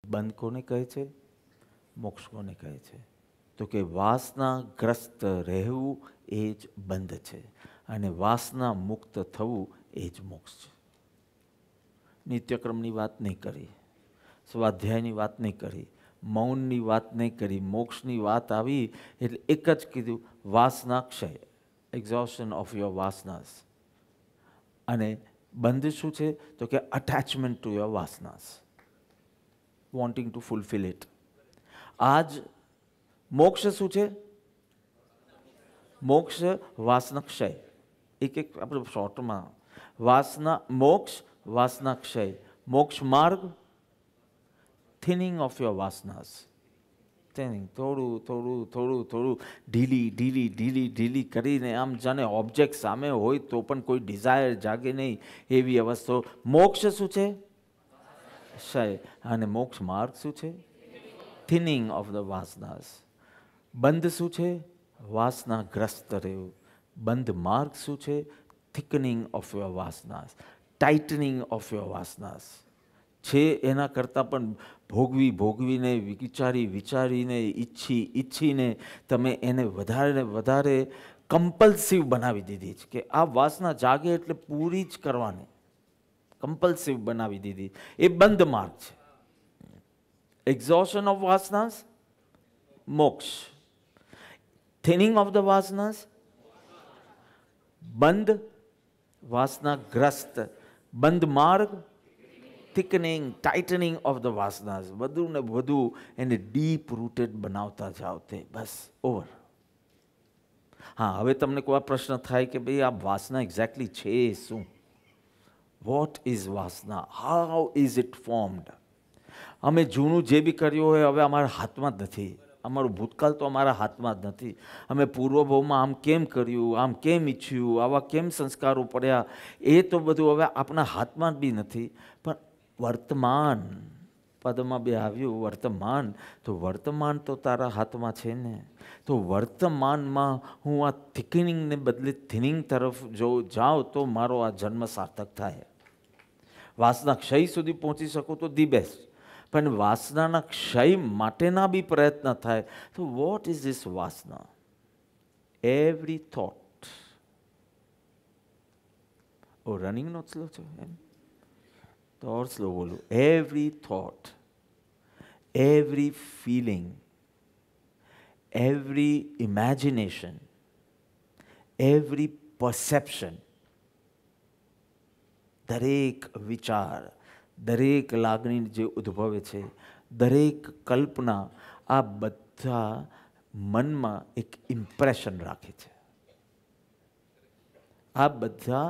બંધ કોને કહે છે? મોક્ષ કોને કહે છે? તો કે વાસનાગ્રસ્ત રહેવું એ જ બંધ છે અને વાસના મુક્ત થવું એ જ મોક્ષ છે. નિત્યક્રમની વાત નહીં કરી, સ્વાધ્યાયની વાત નહીં કરી, મૌનની વાત નહીં કરી, મોક્ષની વાત આવી એટલે એક જ કીધું, વાસના ક્ષય, એક્ઝોશન ઓફ યોર વાસનાસ. અને બંધ શું છે? તો કે attachment to your vasanas, wanting to fulfil it. આજ મોક્ષ શું છે? મોક્ષ વાસના ક્ષય. એક આપણે શોર્ટમાં વાસના મોક્ષ, વાસના ક્ષય. મોક્ષ માર્ગ થિનિંગ ઓફ યોર વાસનાસ. થિનિંગ, થોડું થોડું થોડું થોડું ઢીલી ઢીલી ઢીલી ઢીલી કરીને આમ જાણે ઓબ્જેક્ટ સામે હોય તો પણ કોઈ ડિઝાયર જાગે નહીં એવી અવસ્થા. મોક્ષ શું છે? ક્ષય. અને મોક્ષ માર્ગ શું છે? Thinning of the vasanas. બંધ શું છે? વાસનાગ્રસ્ત રહેવું. બંધ માર્ગ શું છે? Thickening of your vasanas, tightening of your vasanas. છે એના કરતાં પણ ભોગવી ભોગવીને, વિચારી વિચારીને, ઈચ્છીને તમે એને વધારે ને વધારે કમ્પલ્સિવ બનાવી દીધી છે કે આ વાસના જાગે એટલે પૂરી જ કરવાની. કમ્પલ્સિવ બનાવી દીધી. એ બંધ માર્ગ છે. એક્ઝોશન ઓફ વાસનાસ, મોક્ષ. થિનિંગ ઓફ ધ વાસનાસ, બંધ, વાસનાગ્રસ્ત. બંધ માર્ગ, થિકનિંગ, ટાઇટનિંગ ઓફ ધ વાસનાસ. વધુ ને વધુ એને ડીપ રૂટેડ બનાવતા જાઓ તે બસ ઓવર. હા, હવે તમને કોઈ પ્રશ્ન થાય કે ભાઈ આ વાસના એક્ઝેક્ટલી છે શું? વોટ ઇઝ વાસના? How is it formed? અમે જૂનું જે બી કર્યું હોય હવે અમારા હાથમાં જ નથી. અમારું ભૂતકાળ તો અમારા હાથમાં જ નથી. અમે પૂર્વભાવમાં આમ કેમ કર્યું, આમ કેમ ઈચ્છ્યું, આવા કેમ સંસ્કારો પડ્યા, એ તો બધું હવે આપણા હાથમાં જ બી નથી. પણ વર્તમાન પદમાં બે આવ્યું વર્તમાન, તો વર્તમાન તો તારા હાથમાં છે ને. તો વર્તમાનમાં હું આ થિકનિંગને બદલે થિનિંગ તરફ જો જાઉં તો મારો આ જન્મ સાર્થક થાય. વાસના ક્ષય સુધી પહોંચી શકું તો ધી બેસ્ટ. પણ વાસનાના ક્ષય માટેના બી પ્રયત્ન થાય તો what is this vasana? Every thought. ઓ રનિંગનો સ્લો છે એમ તો ઓર સ્લો બોલું. Every thought, every feeling, every imagination, every perception, દરેક વિચાર, દરેક લાગણી જે ઉદ્ભવે છે, દરેક કલ્પના, આ બધા મનમાં એક ઇમ્પ્રેશન રાખે છે. આ બધા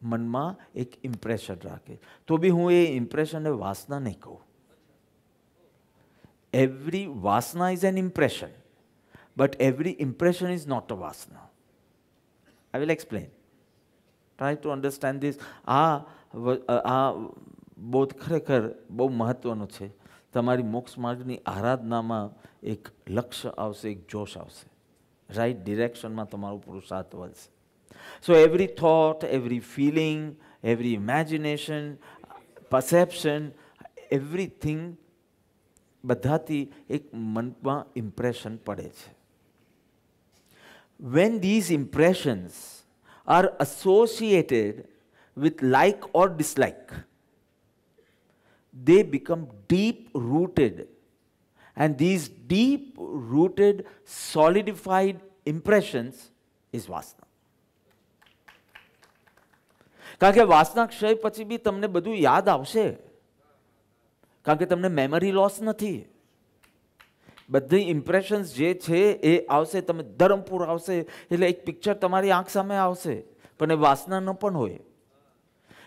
મનમાં એક ઇમ્પ્રેશન રાખે. તો બી હું એ ઇમ્પ્રેશનને વાસના નહીં કહું. Every vasana is an impression, but every impression is not a vasana. I will explain. Try to understand this. આ બોધ ખરેખર બહુ મહત્વનું છે. તમારી મોક્ષ માર્ગની આરાધનામાં એક લક્ષ્ય આવશે, એક જોશ આવશે. રાઈટ ડિરેક્શનમાં તમારું પુરુષાર્થ વધશે. So every thought, every feeling, every imagination, perception, everything, બધાથી એક મનમાં ઇમ્પ્રેશન પડે છે. When these impressions are associated with like or dislike, they become deep rooted, and these deep rooted solidified impressions is vasana. કારણ કે વાસના ક્ષય પછી બી તમને બધું યાદ આવશે, કારણ કે તમને મેમરી લોસ નથી. બધી ઇમ્પ્રેશન્સ જે છે એ આવશે. તમે ધરમપુર આવશે એટલે એક પિક્ચર તમારી આંખ સામે આવશે, પણ એ વાસના ન પણ હોય.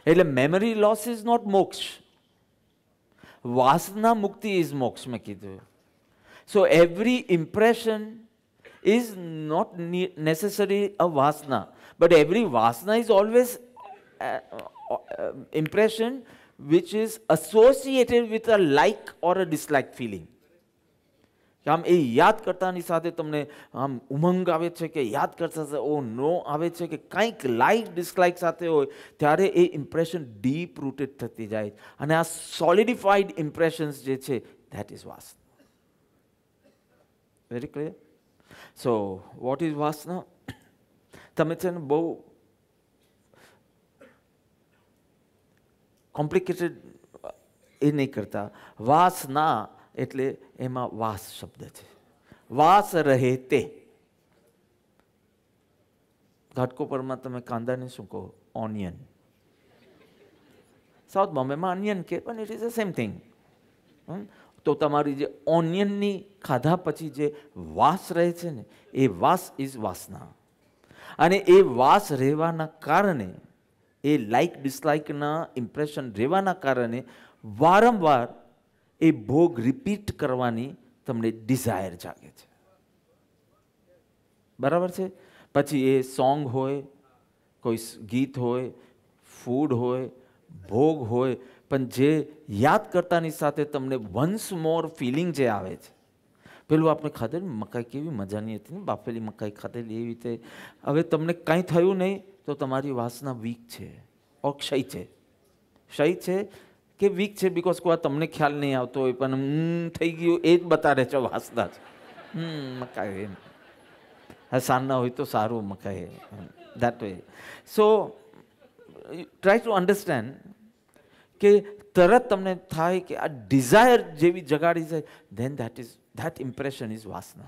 એટલે મેમરી લોસ ઇઝ નોટ મોક્ષ. વાસના મુક્તિ ઇઝ મોક્ષ મેં કીધું. So every impression is not necessary a vasana, but every vasana is always impression which is associated with a like or a dislike feeling. કે આમ એ યાદ કરતાની સાથે તમને આમ ઉમંગ આવે છે, કે યાદ કરતા ઓ નો આવે છે, કે કંઈક લાઇક ડિસલાઇક સાથે હોય ત્યારે એ ઇમ્પ્રેશન ડીપ રૂટેડ થતી જાય. અને આ સોલિડિફાઈડ ઇમ્પ્રેશન્સ જે છે, ધેટ ઇઝ વાસના. Very clear? So what is વાસના? તમે છે ને બહુ કોમ્પ્લિકેટેડ એ નહીં કરતા. વાસના એટલે એમાં વાસ શબ્દ છે. વાસ રહે તે. ઘાટકોપરમાં તમે કાંદાને શું કહો? ઓનિયન. સાઉથ બોમ્બેમાં અનિયન કે, પણ it is the same thing. તો તમારી જે ઓનિયનની ખાધા પછી જે વાસ રહે છે ને, એ વાસ ઇઝ વાસના. અને એ વાસ રહેવાના કારણે, એ લાઇક ડિસલાઇકના ઇમ્પ્રેશન રહેવાના કારણે વારંવાર એ ભોગ રિપીટ કરવાની તમને ડિઝાયર જાગે છે. બરાબર છે? પછી એ સોંગ હોય, કોઈ ગીત હોય, ફૂડ હોય, ભોગ હોય, પણ જે યાદ કરતાની સાથે તમને વન્સ મોર ફિલિંગ જે આવે છે. પેલું આપણે ખાધેલું મકાઈ કેવી મજાની હતી ને, બાફેલી મકાઈ ખાધેલી એવી રીતે. હવે તમને કાંઈ થયું નહીં તો તમારી વાસના વીક છે, ક્ષય છે. ક્ષય છે કે વીક છે, બિકોઝ કોઈ તમને ખ્યાલ નહીં આવતો હોય, પણ થઈ ગયું એ જ બતાડે છે વાસના છે. મકાઈ સાંજના હોય તો સારું મકાઈ, that way. So try to understand કે તરત તમને થાય કે આ ડિઝાયર જેવી જગાડી છે, than that impression is vasana.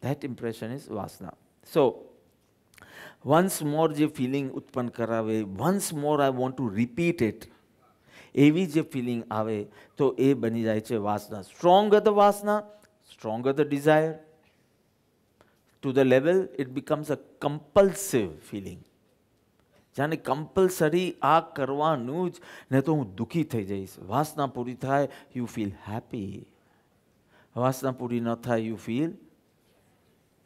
That impression is vasana. So once more જે ફિલિંગ ઉત્પન્ન કરાવે, once more I want to repeat it, એવી જે ફિલિંગ આવે તો એ બની જાય છે વાસના. Stronger the vasana, stronger the desire. To the level it becomes a compulsive feeling. જાણે કમ્પલસરી આ કરવાનું જ, ને તો હું દુઃખી થઈ જઈશ. વાસના પૂરી થાય, યુ ફીલ હેપી. વાસના પૂરી ન થાય, you feel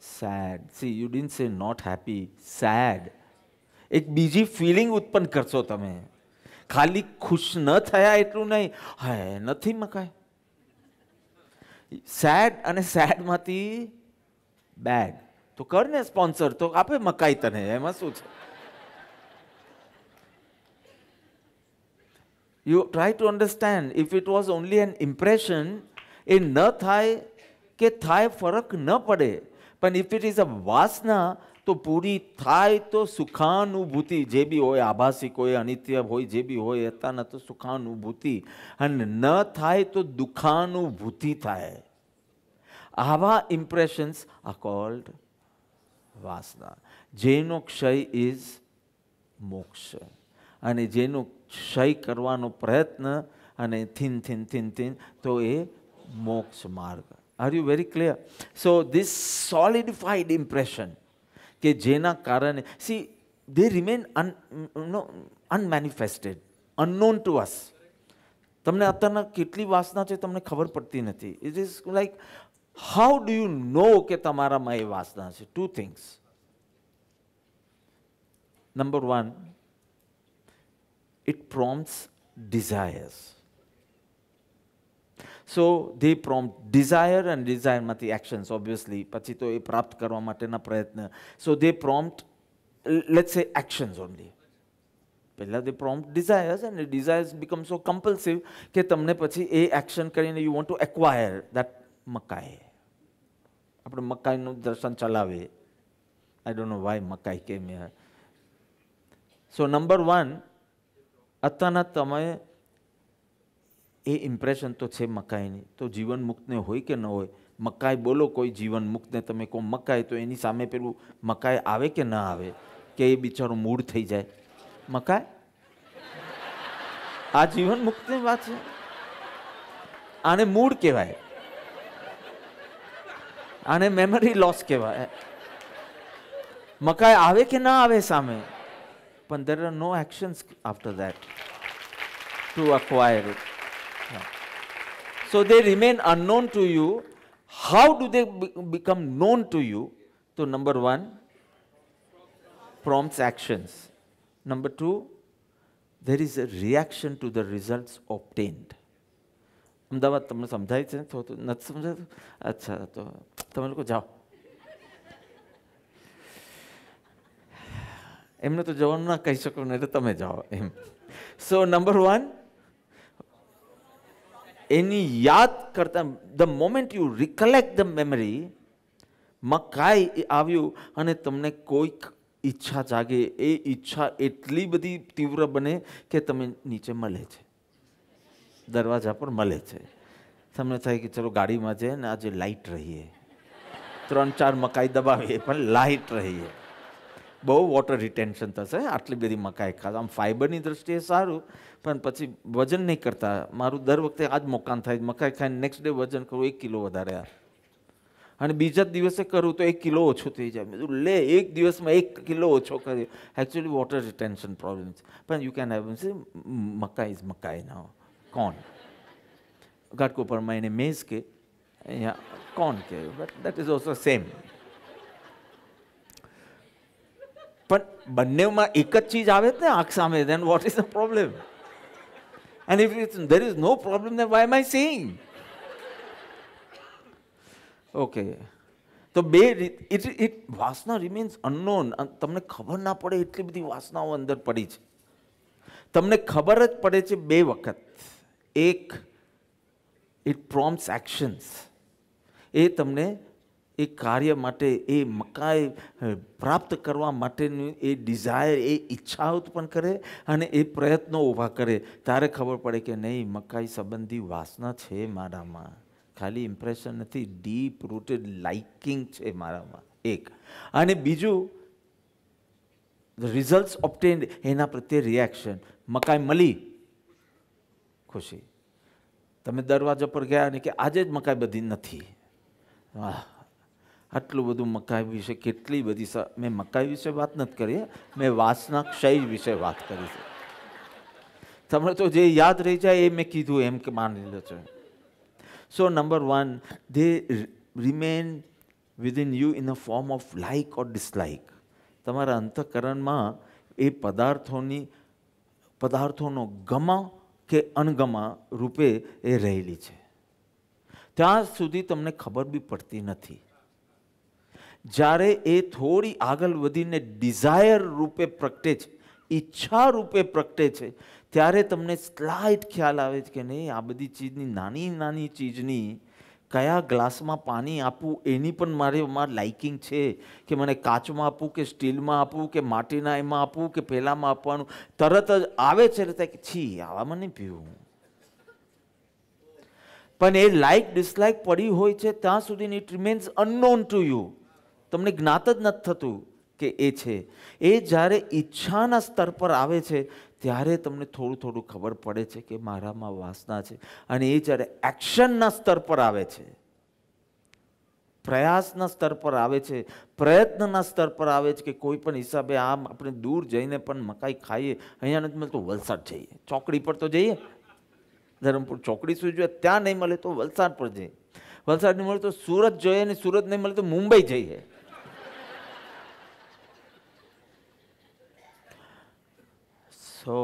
sad. See, you didn't say not happy, sad. એક બીજી ફિલિંગ ઉત્પન્ન કરશો તમે. ખાલી ખુશ ન થયા એટલું નહીં, હા નથી મકાઈ. સેડ અને સેડમાંથી બેડ. તો કર ને સ્પોન્સર, તો આપે મકાઈ તને, એમાં શું છે? You try to understand, if it was only an impression, એ ન થાય કે થાય ફરક ન પડે. પણ if it is a વાસના, તો પૂરી થાય તો સુખાનુભૂતિ જે બી હોય, આભાસિક હોય, અનિત્ય હોય, જે બી હોય, હતા તો સુખાનુભૂતિ. અને ન થાય તો દુઃખાનુભૂતિ થાય. આવા ઇમ્પ્રેશન્સ આર કોલ્ડ વાસના. જેનો ક્ષય ઇઝ મોક્ષ. અને જેનો ક્ષય કરવાનો પ્રયત્ન અને થીન થીન થીન થીન તો એ મોક્ષ માર્ગ. Are you very clear? So this solidified impression કે જેના કારણે, see, they remain unmanifested, unknown to us. તમને અત્યારના કેટલી વાસના છે તમને ખબર પડતી નથી. It is like, how do you know કે તમારામાં એ વાસના છે? Two things. Number one, it prompts desires. So they prompt desire, and desire માંથી actions obviously, પછી તો એ પ્રાપ્ત કરવા માટેના પ્રયત્ન. So they prompt, let's say, actions only. પહેલા they prompt desires, and the desires become so compulsive કે તમને પછી એ એક્શન કરીને you want to acquire that મકાઈ. આપણે મકાઈનું દર્શન ચલાવીએ. I don't know why મકાઈ came here. So number one, અત્યારના તમે એ ઇમ્પ્રેશન તો છે મકાઈની, તો જીવન મુક્તને હોય કે ન હોય? મકાઈ બોલો, કોઈ જીવન મુક્તને તમે કહો મકાઈ, તો એની સામે પેલું મકાઈ આવે કે ના આવે? કે એ બિચારો મૂળ થઈ જાય? મકાઈ આ જીવન મુક્તની વાત છે. આને મૂળ કહેવાય, આને મેમરી લોસ કહેવાય. મકાઈ આવે કે ના આવે સામે, but there are no actions after that to acquire it. So they remain unknown to you. How do they become known to you? So number one, prompts actions. Number two, there is a reaction to the results obtained. Ahmedabad તમને સમજાય છે ને? થોડું નથી સમજાતું? અચ્છા, તો તમે લોકો જાઓ. એમને તો જવાનું ના કહી શકો ને, એટલે તમે જાઓ એમ. સો નંબર 1, એની યાદ કરતા, the moment you recollect the memory, કાંઈ આવ્યું અને તમને કોઈક ઈચ્છા જાગે, એ ઈચ્છા એટલી બધી તીવ્ર બને કે તમે નીચે મળે છે, દરવાજા પર મળે છે. તમને થાય કે ચલો ગાડીમાં જઈએ ને આજે લાઇટ રહીએ, 3-4 મકાઈ દબાવીએ પણ લાઇટ રહીએ. બહુ વોટર રિટેન્શન થશે આટલી બધી મકાઈ ખાસ. આમ ફાઈબરની દ્રષ્ટિએ સારું, પણ પછી વજન નહીં કરતા. મારું દર વખતે આ જ મોકાન થાય, મકાઈ ખાઈને નેક્સ્ટ ડે વજન કરું 1 કિલો વધારે, અને બીજા જ દિવસે કરું તો 1 કિલો ઓછું થઈ જાય. લે, એક દિવસમાં 1 કિલો ઓછો કર્યો. એકચ્યુઅલી વોટર રિટેન્શન પ્રોબ્લેમ છે. પણ યુ કેન હેવ મકાઈ ઇઝ મકાઈ નાવ. કોણ ઘાટકોપરમાં એને મેઝ કે અહીંયા કોણ કે, but that is also same. પણ બંનેમાં એક જ ચીજ આવે ને આંખ સામે, then what is the problem? And if there is no problem, then why am I saying? Okay. તો બે રીત, વાસના રિમેન્સ અનનોન. તમને ખબર ના પડે એટલી બધી વાસનાઓ અંદર પડી છે. તમને ખબર જ પડે છે 2 વખત. એક, ઇટ પ્રોમ્પ્ટ્સ એક્શન્સ. એ તમને એ કાર્ય માટે, એ મકાઈ પ્રાપ્ત કરવા માટેનું એ ડિઝાયર, એ ઈચ્છા ઉત્પન્ન કરે અને એ પ્રયત્નો ઊભા કરે. ત્યારે ખબર પડે કે નહીં, મકાઈ સંબંધી વાસના છે મારામાં, ખાલી ઇમ્પ્રેશન નથી, ડીપ રૂટેડ લાઇકિંગ છે મારામાં. એક. અને બીજું, રિઝલ્ટ ઓબ્ટેન્ડ, એના પ્રત્યે રિએક્શન. મકાઈ મળી, ખુશી. તમે દરવાજા પર ગયા ને કે આજે જ મકાઈ બધી નથી. આટલું બધું મકાઈ વિશે કેટલી બધી, મેં મકાઈ વિશે વાત નથી કરી, મેં વાસના ક્ષય વિશે વાત કરી છે. તમને તો જે યાદ રહી જાય એ મેં કીધું એમ કે માની લો છો. સો number 1, they remain within you in the form of like or dislike. તમારા અંતઃકરણમાં એ પદાર્થોનો ગમા કે અણગમા રૂપે એ રહેલી છે. ત્યાં સુધી તમને ખબર બી પડતી નથી. જ્યારે એ થોડી આગળ વધીને ડિઝાયર રૂપે પ્રગટે છે, ઈચ્છા રૂપે પ્રગટે છે, ત્યારે તમને સ્લાઇટ ખ્યાલ આવે છે કે નહીં, આ બધી ચીજની, નાની નાની ચીજની કયા ગ્લાસમાં પાણી આપવું એની પણ મારે લાઇકિંગ છે, કે મને કાચમાં આપવું કે સ્ટીલમાં આપવું કે માટીના એમાં આપવું કે પેલામાં આપવાનું. તરત જ આવે છે એટલે કે છી, આવામાં નહીં પીવું. પણ એ લાઇક ડિસલાઇક પડી હોય છે ત્યાં સુધી it remains unknown to you. તમને જ્ઞાત જ નથી થતું કે એ છે. એ જ્યારે ઈચ્છાના સ્તર પર આવે છે ત્યારે તમને થોડું થોડું ખબર પડે છે કે મારામાં વાસના છે. અને એ જ્યારે એક્શનના સ્તર પર આવે છે, પ્રયાસના સ્તર પર આવે છે, પ્રયત્નના સ્તર પર આવે છે કે કોઈ પણ હિસાબે આમ આપણે દૂર જઈને પણ મકાઈ ખાઈએ. અહીંયા નથી મળતું, વલસાડ જઈએ, ચોકડી પર તો જઈએ, ધરમપુર ચોકડી સુધી જોઈએ, ત્યાં નહીં મળે તો વલસાડ પર જઈએ, વલસાડ નહીં મળે તો સુરત જોઈએ, ને સુરત નહીં મળે તો મુંબઈ જઈએ. સો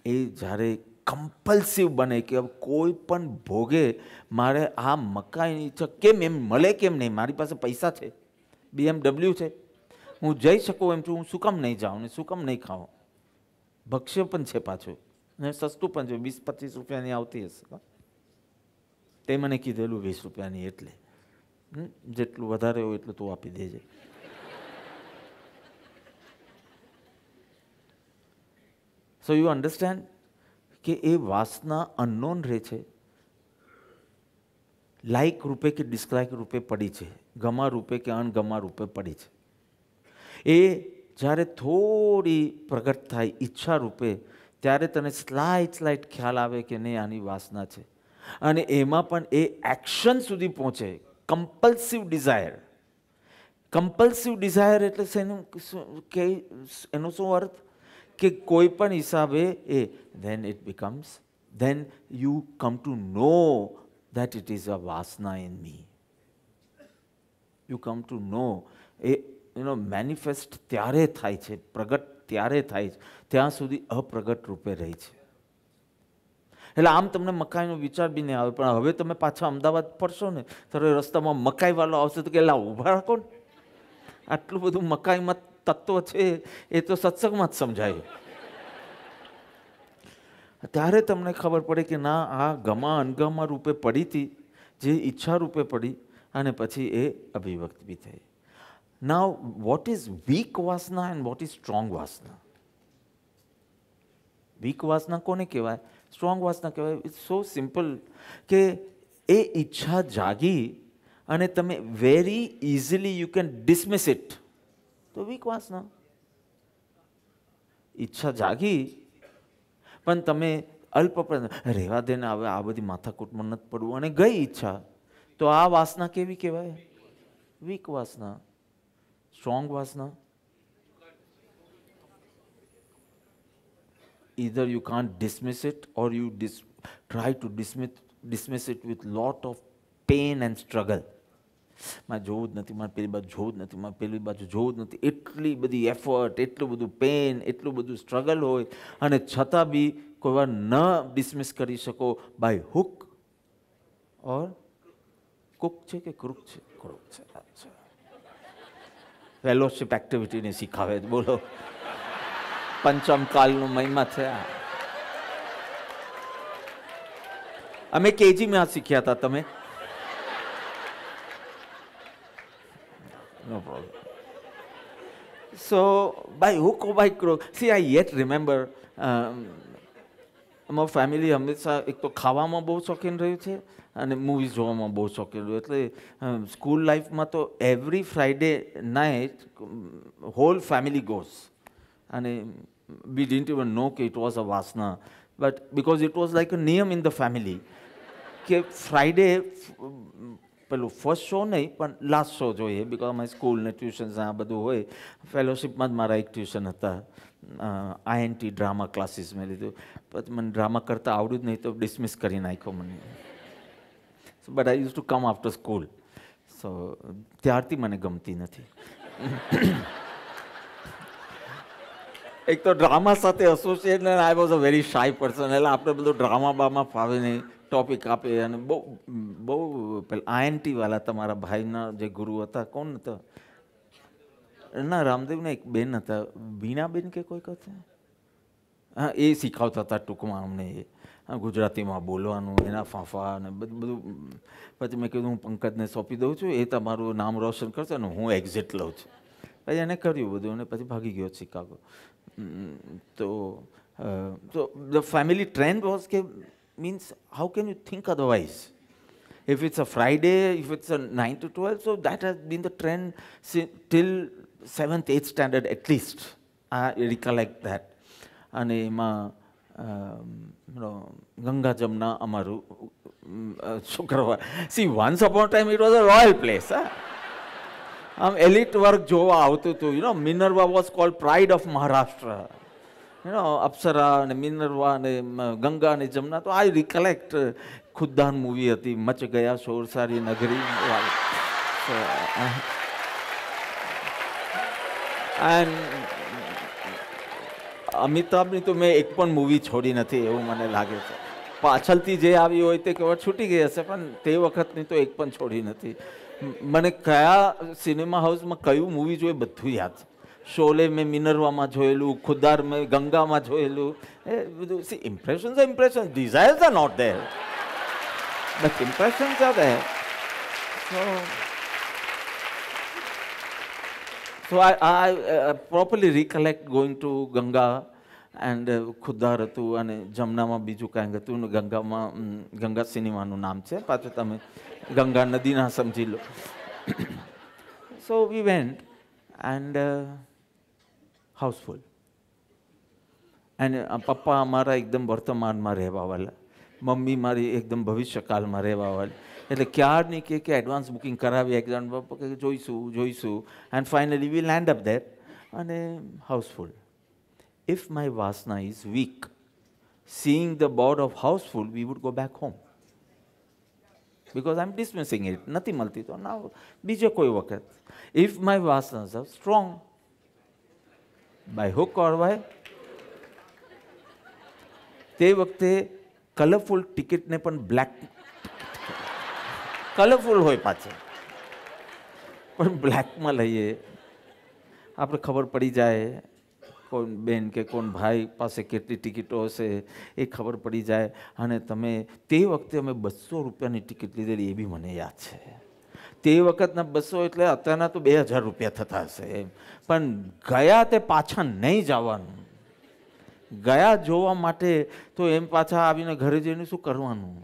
એ જ્યારે કમ્પલ્સિવ બને કે કોઈ પણ ભોગે મારે આ મકાઈની ઈચ્છા, કેમ એમ મળે કેમ નહીં, મારી પાસે પૈસા છે, BMW છે, હું જઈ શકું એમ છું, હું શું કામ નહીં જાઉં ને શું કામ નહીં ખાઉં. ભક્ષ્ય પણ છે પાછું, ને સસ્તું પણ છે, 20-25 રૂપિયાની આવતી હશે. તે મને કીધેલું 20 રૂપિયાની, એટલે જેટલું વધારે હોય એટલું તું આપી દેજે. સો યુ અન્ડરસ્ટેન્ડ કે એ વાસના અનનોન રહે છે, લાઇક રૂપે કે ડિસલાઇક રૂપે પડી છે, ગમા રૂપે કે અણગમા રૂપે પડી છે. એ જ્યારે થોડી પ્રગટ થાય ઈચ્છા રૂપે, ત્યારે તને સ્લાઇટ ખ્યાલ આવે કે નહીં, આની વાસના છે. અને એમાં પણ એ એક્શન સુધી પહોંચે, કમ્પલ્સિવ ડિઝાયર. કમ્પલ્સિવ ડિઝાયર એટલે એનો શું અર્થ? કે કોઈ પણ હિસાબે then it becomes, then you come to know that it is a vasna in me. You come to know, manifest ત્યારે થાય છે, પ્રગટ ત્યારે થાય છે, ત્યાં સુધી અપ્રગટ રૂપે રહી છે. એટલે આમ તમને મકાઈનો વિચાર બી નહીં આવે, પણ હવે તમે પાછા અમદાવાદ પડશો ને ત્યારે રસ્તામાં મકાઈવાળો આવશે તો કે લા ઊભા રાખો ને, આટલું બધું મકાઈમાં તત્વ છે એ તો સત્સંગમાં જ સમજાય. ત્યારે તમને ખબર પડે કે ના, આ ગમા અનગમા રૂપે પડી હતી, જે ઈચ્છા રૂપે પડી અને પછી એ અભિવ્યક્ત બી થઈ. નાઉ વોટ ઇઝ વીક વાસના એન્ડ વોટ ઇઝ સ્ટ્રોંગ વાસના? વીક વાસના કોને કહેવાય, સ્ટ્રોંગ વાસના કહેવાય? ઇટ્સ સો સિમ્પલ કે એ ઈચ્છા જાગી અને તમે very easily you can dismiss it, તો વીક વાસના. ઈચ્છા જાગી પણ તમે અલ્પ રહેવા દે ને, હવે આ બધી માથાકૂટમાં નથી પડવું, અને ગઈ ઈચ્છા, તો આ વાસના કેવી કહેવાય? વીક વાસના. સ્ટ્રોંગ વાસના, either you can't dismiss it or you try to dismiss it with lot of pain and struggle. મારે જોવું જ નથી, મારે પેલી બાજુ જોવું જ નથી, મારે પેલી બાજુ જોવું જ નથી, એટલી બધી એફર્ટ, એટલું બધું પેન, એટલું બધું સ્ટ્રગલ હોય, અને છતાં બી કોઈ વાર ન ડિસમિસ કરી શકો બાય હુક ઓર કુક છે કે ક્રુક છે? ક્રુક છે. અચ્છા, ફેલોશિપ એક્ટિવિટીને શીખાવે, બોલો, પંચમ કાલનો મહિમા છે. અમે કેજીમાં શીખ્યા હતા, તમે? No problem. So, by hook or by crook, see, I yet remember, અમારું ફેમિલી હંમેશા એક તો ખાવામાં બહુ શોખીન રહ્યું છે અને મૂવીઝ જોવામાં બહુ શોખીન રહ્યું. એટલે સ્કૂલ લાઈફમાં તો every Friday night whole family goes, અને we didn't even know કે it was a વાસના, but because it was like a નિયમ in the family કે ફ્રાઈડે પેલું ફર્સ્ટ શો નહીં પણ લાસ્ટ શો જોઈએ, બિકોઝ અમારી સ્કૂલ ને ટ્યુશન્સ આ બધું હોય. ફેલોશિપમાં જ મારા એક ટ્યુશન હતા, INT ડ્રામા ક્લાસીસ મેં લીધું, પછી મને ડ્રામા કરતાં આવડ્યું જ નહીં તો ડિસમિસ કરી નાખ્યો મને. But I use to come after school, so ત્યારથી મને ગમતી નથી. એક તો ડ્રામા સાથે associate, I was a very shy person, એટલે આપણે બધું ડ્રામા બામાં ફાવે નહીં, ટોપિક આપે, અને બહુ બહુ પેલા INT વાળા તમારા ભાઈના જે ગુરુ હતા, કોણ હતા? ના, રામદેવના એક બેન હતા, બીનાબેન કે કોઈક હતા, હા, એ શીખવતા હતા ટૂંકમાં અમને એ ગુજરાતીમાં બોલવાનું, એના ફાંફા અને બધું બધું. પછી મેં કીધું હું પંકજને સોંપી દઉં છું, એ તમારું નામ રોશન કરશે ને હું એક્ઝિટ લઉં છું. પછી એને કર્યું બધું અને પછી ભાગી ગયો શિકાગો. તો ધ ફેમિલી ટ્રેન્ડ વોઝ કે means how can you think otherwise? If it's a Friday, if it's a 9 to 12, so that has been the trend till 7th, 8th standard at least. I recollect that. અને એમાં ગંગા જમના અમારું શુક્રવાર. See, once upon a time it was a royal place. આમ elite work જોવા આવતું હતું. You know, Minerva was called pride of Maharashtra. You know, અપ્સરા અને મિનર્વા અને ગંગા અને જમના. તો આઈ રિકલેક્ટ ખુદ્દાન મૂવી હતી, મચ ગયા શોર સારી નગરી. એન્ડ અમિતાભની તો મેં એક પણ મૂવી છોડી નથી એવું મને લાગે છે. પાછળથી જે આવી હોય તે કહેવત છૂટી ગઈ હશે, પણ તે વખતની તો એક પણ છોડી નથી. મને કયા સિનેમા હાઉસમાં કયું મૂવી જોઈએ બધું યાદ છે. શોલે મેં મિનર્વામાં જોયેલું, ખુદ્દાર મેં ગંગામાં જોયેલું, એ બધું. See, impressions are impressions, desires are not there, but impressions are there. So I properly recollect going to Ganga and ખુદ્દાર હતું અને જમનામાં બીજું કાંઈક હતું. ગંગામાં ગંગા સિનેમાનું નામ છે, પાછું તમે ગંગા નદીના સમજી લો. So we went and Housefull. અને પપ્પા અમારા એકદમ વર્તમાનમાં રહેવાવાળા, મમ્મી મારી એકદમ ભવિષ્યકાલમાં રહેવાવાળી. એટલે ક્યારની કે એડવાન્સ બુકિંગ કરાવી એક્ઝામ, પપ્પા કે જોઈશું. And finally we land up there અને હાઉસફુલ. ઇફ માય વાસના is weak, seeing the board of houseful, we would go back home. Because I'm dismissing it. નથી મળતી તો ના, બીજે કોઈ વખત. If my vasanas are strong, by hook or by, તે વખતે કલરફુલ ટિકિટને પણ બ્લેક કલરફુલ હોય પાછળ, પણ બ્લેકમાં લઈએ. આપણે ખબર પડી જાય કોણ બેન કે કોણ ભાઈ પાસે કેટલી ટિકિટો હશે એ ખબર પડી જાય. અને તમે તે વખતે અમે 200 રૂપિયાની ટિકિટ લીધેલી એ બી મને યાદ છે. તે વખતના 200 એટલે અત્યારના તો 2000 રૂપિયા થતા હશે એમ. પણ ગયા તે પાછા નહીં જવાનું, ગયા જોવા માટે તો એમ પાછા આવીને ઘરે જઈને શું કરવાનું.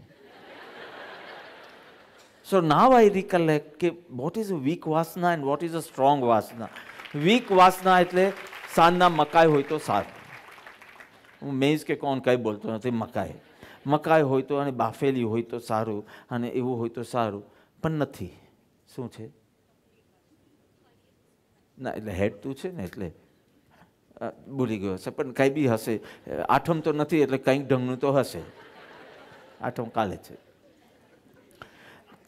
So now I recollect કે what is a weak વાસના and what is a strong વાસના. વીક વાસના એટલે સાંજના મકાઈ હોય તો સારું. હું મેઝ કે કોણ કંઈ બોલતો નથી, મકાઈ હોય તો અને બાફેલી હોય તો સારું અને એવું હોય તો સારું, પણ નથી. શું છે ના એટલે હેડ તું છે ને એટલે ભૂલી ગયો હશે, પણ કંઈ બી હશે. આઠમ તો નથી એટલે કંઈક ઢંગનું તો હશે. આઠમ કાલે છે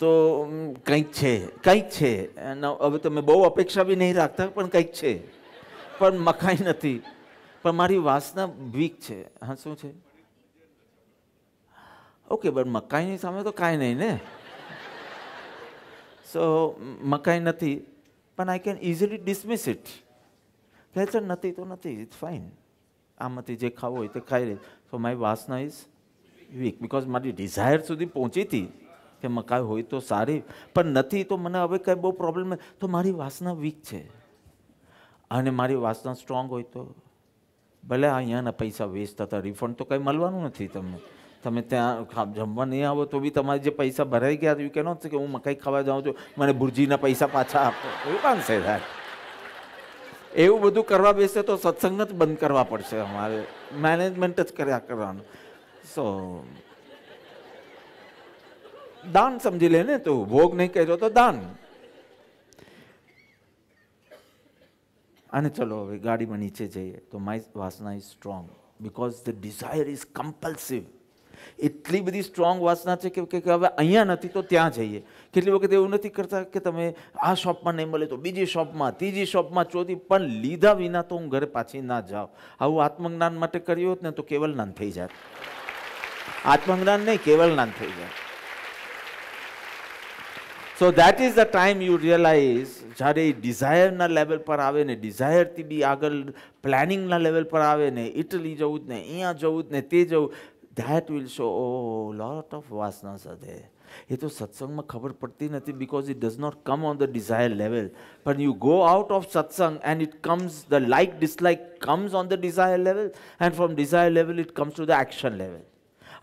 તો કંઈક છે. હવે તમે બહુ અપેક્ષા બી નહીં રાખતા, પણ કંઈક છે, પણ મકાઈ નથી. પણ મારી વાસના વીક છે. હા શું છે? ઓકે, પણ મકાઈની સામે તો કાંઈ નહીં ને. સો મકાઈ નથી, પણ I can easily dismiss it. કહે છે નથી તો નથી, ઇટ્સ ફાઇન. આમાંથી જે ખાવું હોય તે ખાઈ લે. સો મારી વાસના ઇઝ વીક બિકોઝ મારી ડિઝાયર સુધી પહોંચી હતી કે મકાઈ હોય તો સારી, પણ નથી તો મને હવે કંઈ બહુ પ્રોબ્લેમ. તો મારી વાસના વીક છે. અને મારી વાસના સ્ટ્રોંગ હોય તો ભલે અહીંયાના પૈસા વેસ્ટ થતા, રિફંડ તો કંઈ મળવાનું નથી તમને. તમે ત્યાં જમવા નહીં આવો તો બી તમારે જે પૈસા ભરાઈ ગયા યુ કેનોટ કે હું મકાઈ ખાવા જાઉં છું, મને ભુરજીના પૈસા પાછા આપો. એવું કામ છે સાહેબ? એવું બધું કરવા બેસે તો સત્સંગ જ બંધ કરવા પડશે. અમારે મેનેજમેન્ટ જ કર્યા કરવાનું. સો દાન સમજી લે ને, તો ભોગ નહીં કર્યો તો દાન. અને ચલો હવે ગાડીમાં નીચે જઈએ તો માય વાસના is strong because the desire is compulsive. એટલી બધી સ્ટ્રોંગ વાસના છે કે હવે અહીંયા નથી તો ત્યાં જઈએ. કેટલી વખત એવું નથી કરતા કે તમે આ શોપમાં નહીં મળે તો બીજી શોપમાં, ત્રીજી શોપમાં, ચોથી, પણ લીધા વિના તો હું ઘરે પાછી ના જાઉં. આવું આત્મજ્ઞાન માટે કર્યું હોત ને તો કેવલ જ્ઞાન થઈ જાય. આત્મજ્ઞાન નહીં, કેવલ જ્ઞાન થઈ જાય. So that is the time you realise, જ્યારે ડિઝાયરના લેવલ પર આવે ને, ડિઝાયરથી બી આગળ પ્લાનિંગના લેવલ પર આવે ને, ઇટલી જવું જ ને, અહીંયા જવું જ ને, તે જવું, that will show a lot of vasanas are there. એ તો સત્સંગમાં ખબર પડતી નથી because it does not come on the desire level. પણ you go out of satsang and it comes, the like dislike comes on the desire level and from desire level it comes to the action level.